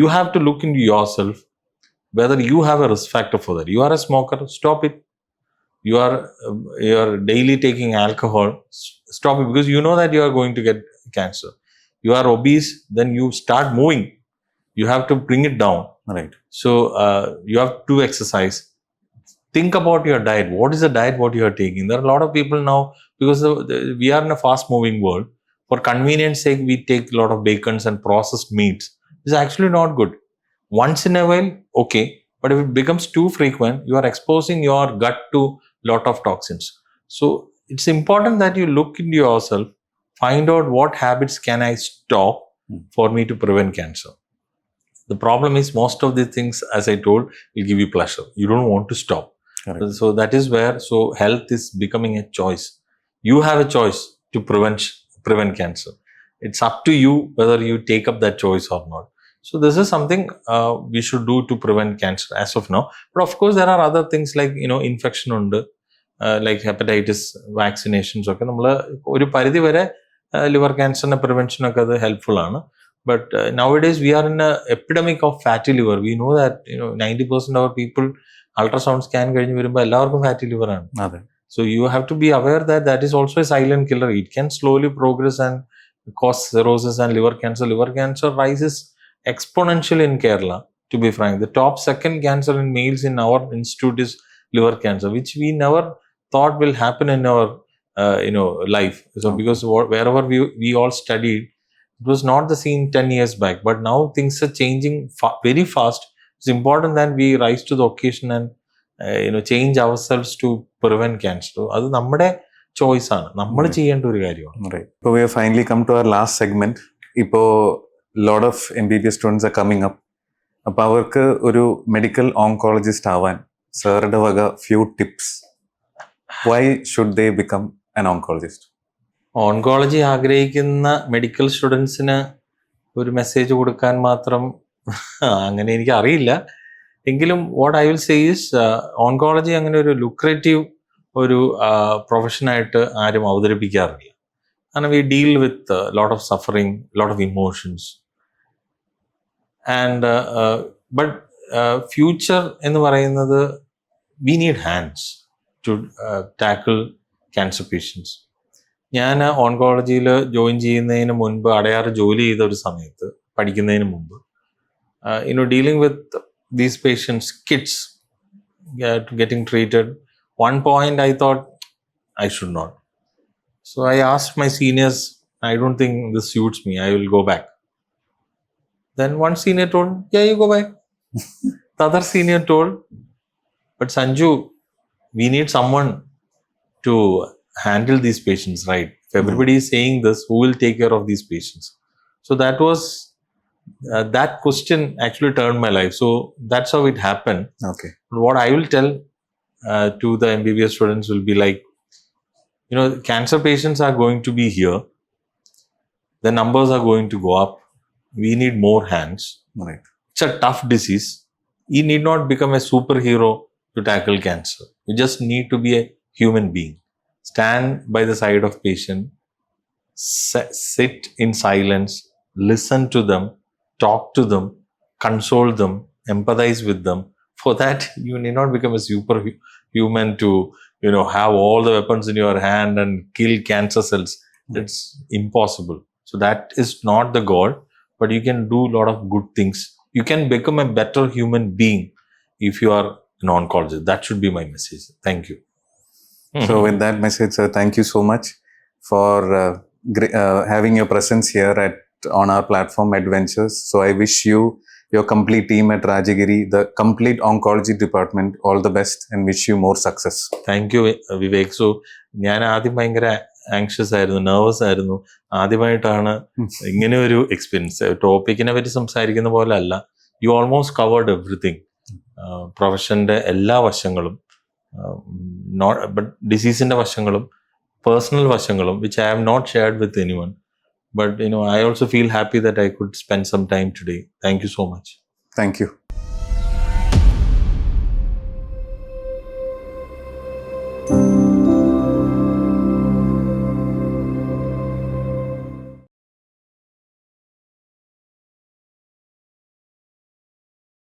[SPEAKER 1] you have to look into yourself whether you have a risk factor for that. You are a smoker, stop it. You are daily taking alcohol, stop it, because you know that you are going to get cancer. You are obese, then you start moving. You have to bring it down.
[SPEAKER 2] Right.
[SPEAKER 1] So you have to exercise. Think about your diet. What is the diet what you are taking? There are a lot of people now, because we are in a fast moving world. For convenience sake, we take a lot of bacons and processed meats. It's actually not good. Once in a while, okay. But if it becomes too frequent, you are exposing your gut to lot of toxins. So it's important that you look into yourself, find out what habits can I stop for me to prevent cancer. The problem is most of these things, as I told, will give you pleasure. You don't want to stop.
[SPEAKER 2] Correct.
[SPEAKER 1] So that is where health is becoming a choice. You have a choice to prevent cancer. It's up to you whether you take up that choice or not. So this is something we should do to prevent cancer as of now. But of course, there are other things like infection ഉണ്ട്, like hepatitis, vaccinations ഒക്കെ നമ്മൾ ഒരു പരിധി വരെ liver ക്യാൻസറിന്റെ prevention ഒക്കെ അത് helpful ആണ്. But nowadays we are in an epidemic of fatty liver. We know that 90% of our people ultrasound scan കഴിഞ്ഞ് വരുമ്പോൾ എല്ലാവർക്കും fatty liver ആണ്.
[SPEAKER 2] അതെ.
[SPEAKER 1] So you have to be aware that that is also a silent killer. It can slowly progress and cause cirrhosis and liver cancer. Liver cancer rises exponential in Kerala, to be frank. The top second cancer in males in our institute is liver cancer, which we never thought will happen in our life. So because wherever we all studied, it was not the scene 10 years back, but now things are changing very fast. It's important that we rise to the occasion and change ourselves to prevent cancer. അത് നമ്മുടെ choice ആണ്, നമ്മൾ ചെയ്യേണ്ട ഒരു കാര്യമാണ്.
[SPEAKER 2] Right. So we have finally come to our last segment. ഇപ്പോൾ lot of MBBS students are coming up. അപ്പോൾ അവർക്ക് ഒരു മെഡിക്കൽ ഓങ്കോളജിസ്റ്റ് ആവാൻ സാറുടെ വക few tips. Why should they become an oncologist?
[SPEAKER 1] Oncology ആഗ്രഹിക്കുന്ന മെഡിക്കൽ സ്റ്റുഡൻസിന് ഒരു മെസ്സേജ് കൊടുക്കാൻ മാത്രം അങ്ങനെ എനിക്ക് അറിയില്ല. എങ്കിലും what I will say is, oncology അങ്ങനെ ഒരു ലുക്രേറ്റീവ് ഒരു പ്രൊഫഷനായിട്ട് ആരും അവതരിപ്പിക്കാറില്ല. കാരണം we deal with lot of suffering, lot of emotions. And but future എന്ന് പറയുന്നത് we need hands to tackle cancer patients. ഞാൻ ഓൺകോളജിയിൽ ജോയിൻ ചെയ്യുന്നതിന് മുൻപ് അടയാറ് ജോലി ചെയ്ത ഒരു സമയത്ത്, പഠിക്കുന്നതിന് മുമ്പ്, dealing with these patients, kids getting treated, one point I thought I should not. So I asked my seniors, I don't think this suits me, I will go back. Then one senior told, yeah, you go back. The other senior told, but Sanju, we need someone to handle these patients, right? If everybody is saying this, who will take care of these patients? So that was that question actually turned my life. So that's how it happened.
[SPEAKER 2] Okay.
[SPEAKER 1] What I will tell to the MBBS students will be like, cancer patients are going to be here. The numbers are going to go up. We need more hands.
[SPEAKER 2] Right.
[SPEAKER 1] It's a tough disease. You need not become a superhero to tackle cancer. You just need to be a human being. Stand by the side of patient. Sit in silence. Listen to them. Talk to them, console them, empathize with them. For that, you need not become a superhuman to, have all the weapons in your hand and kill cancer cells. It's impossible. So that is not the goal, but you can do a lot of good things. You can become a better human being if you are an oncologist. That should be my message. Thank you.
[SPEAKER 2] So with that message, sir, thank you so much for having your presence here on our platform Adventures. So I wish you, your complete team at Rajagiri, the complete oncology department, all the best and wish you more success.
[SPEAKER 1] Thank you, Vivek. So ഞാൻ ആദ്യം ഭയങ്കര anxious ആയിരുന്നു, nervous ആയിരുന്നു. ആദ്യമായിട്ടാണ് ഇങ്ങനെ ഒരു experience. ടോപ്പിക്കിനെ പറ്റി സംസാരിക്കുന്ന പോലെ അല്ല. You almost covered everything. പ്രൊഫഷൻ്റെ എല്ലാ വശങ്ങളും, ബട്ട് ഡിസീസിൻ്റെ വശങ്ങളും പേഴ്സണൽ വശങ്ങളും, which I have not shared with anyone. But I also feel happy that I could spend some time today. Thank you so much.
[SPEAKER 2] Thank you.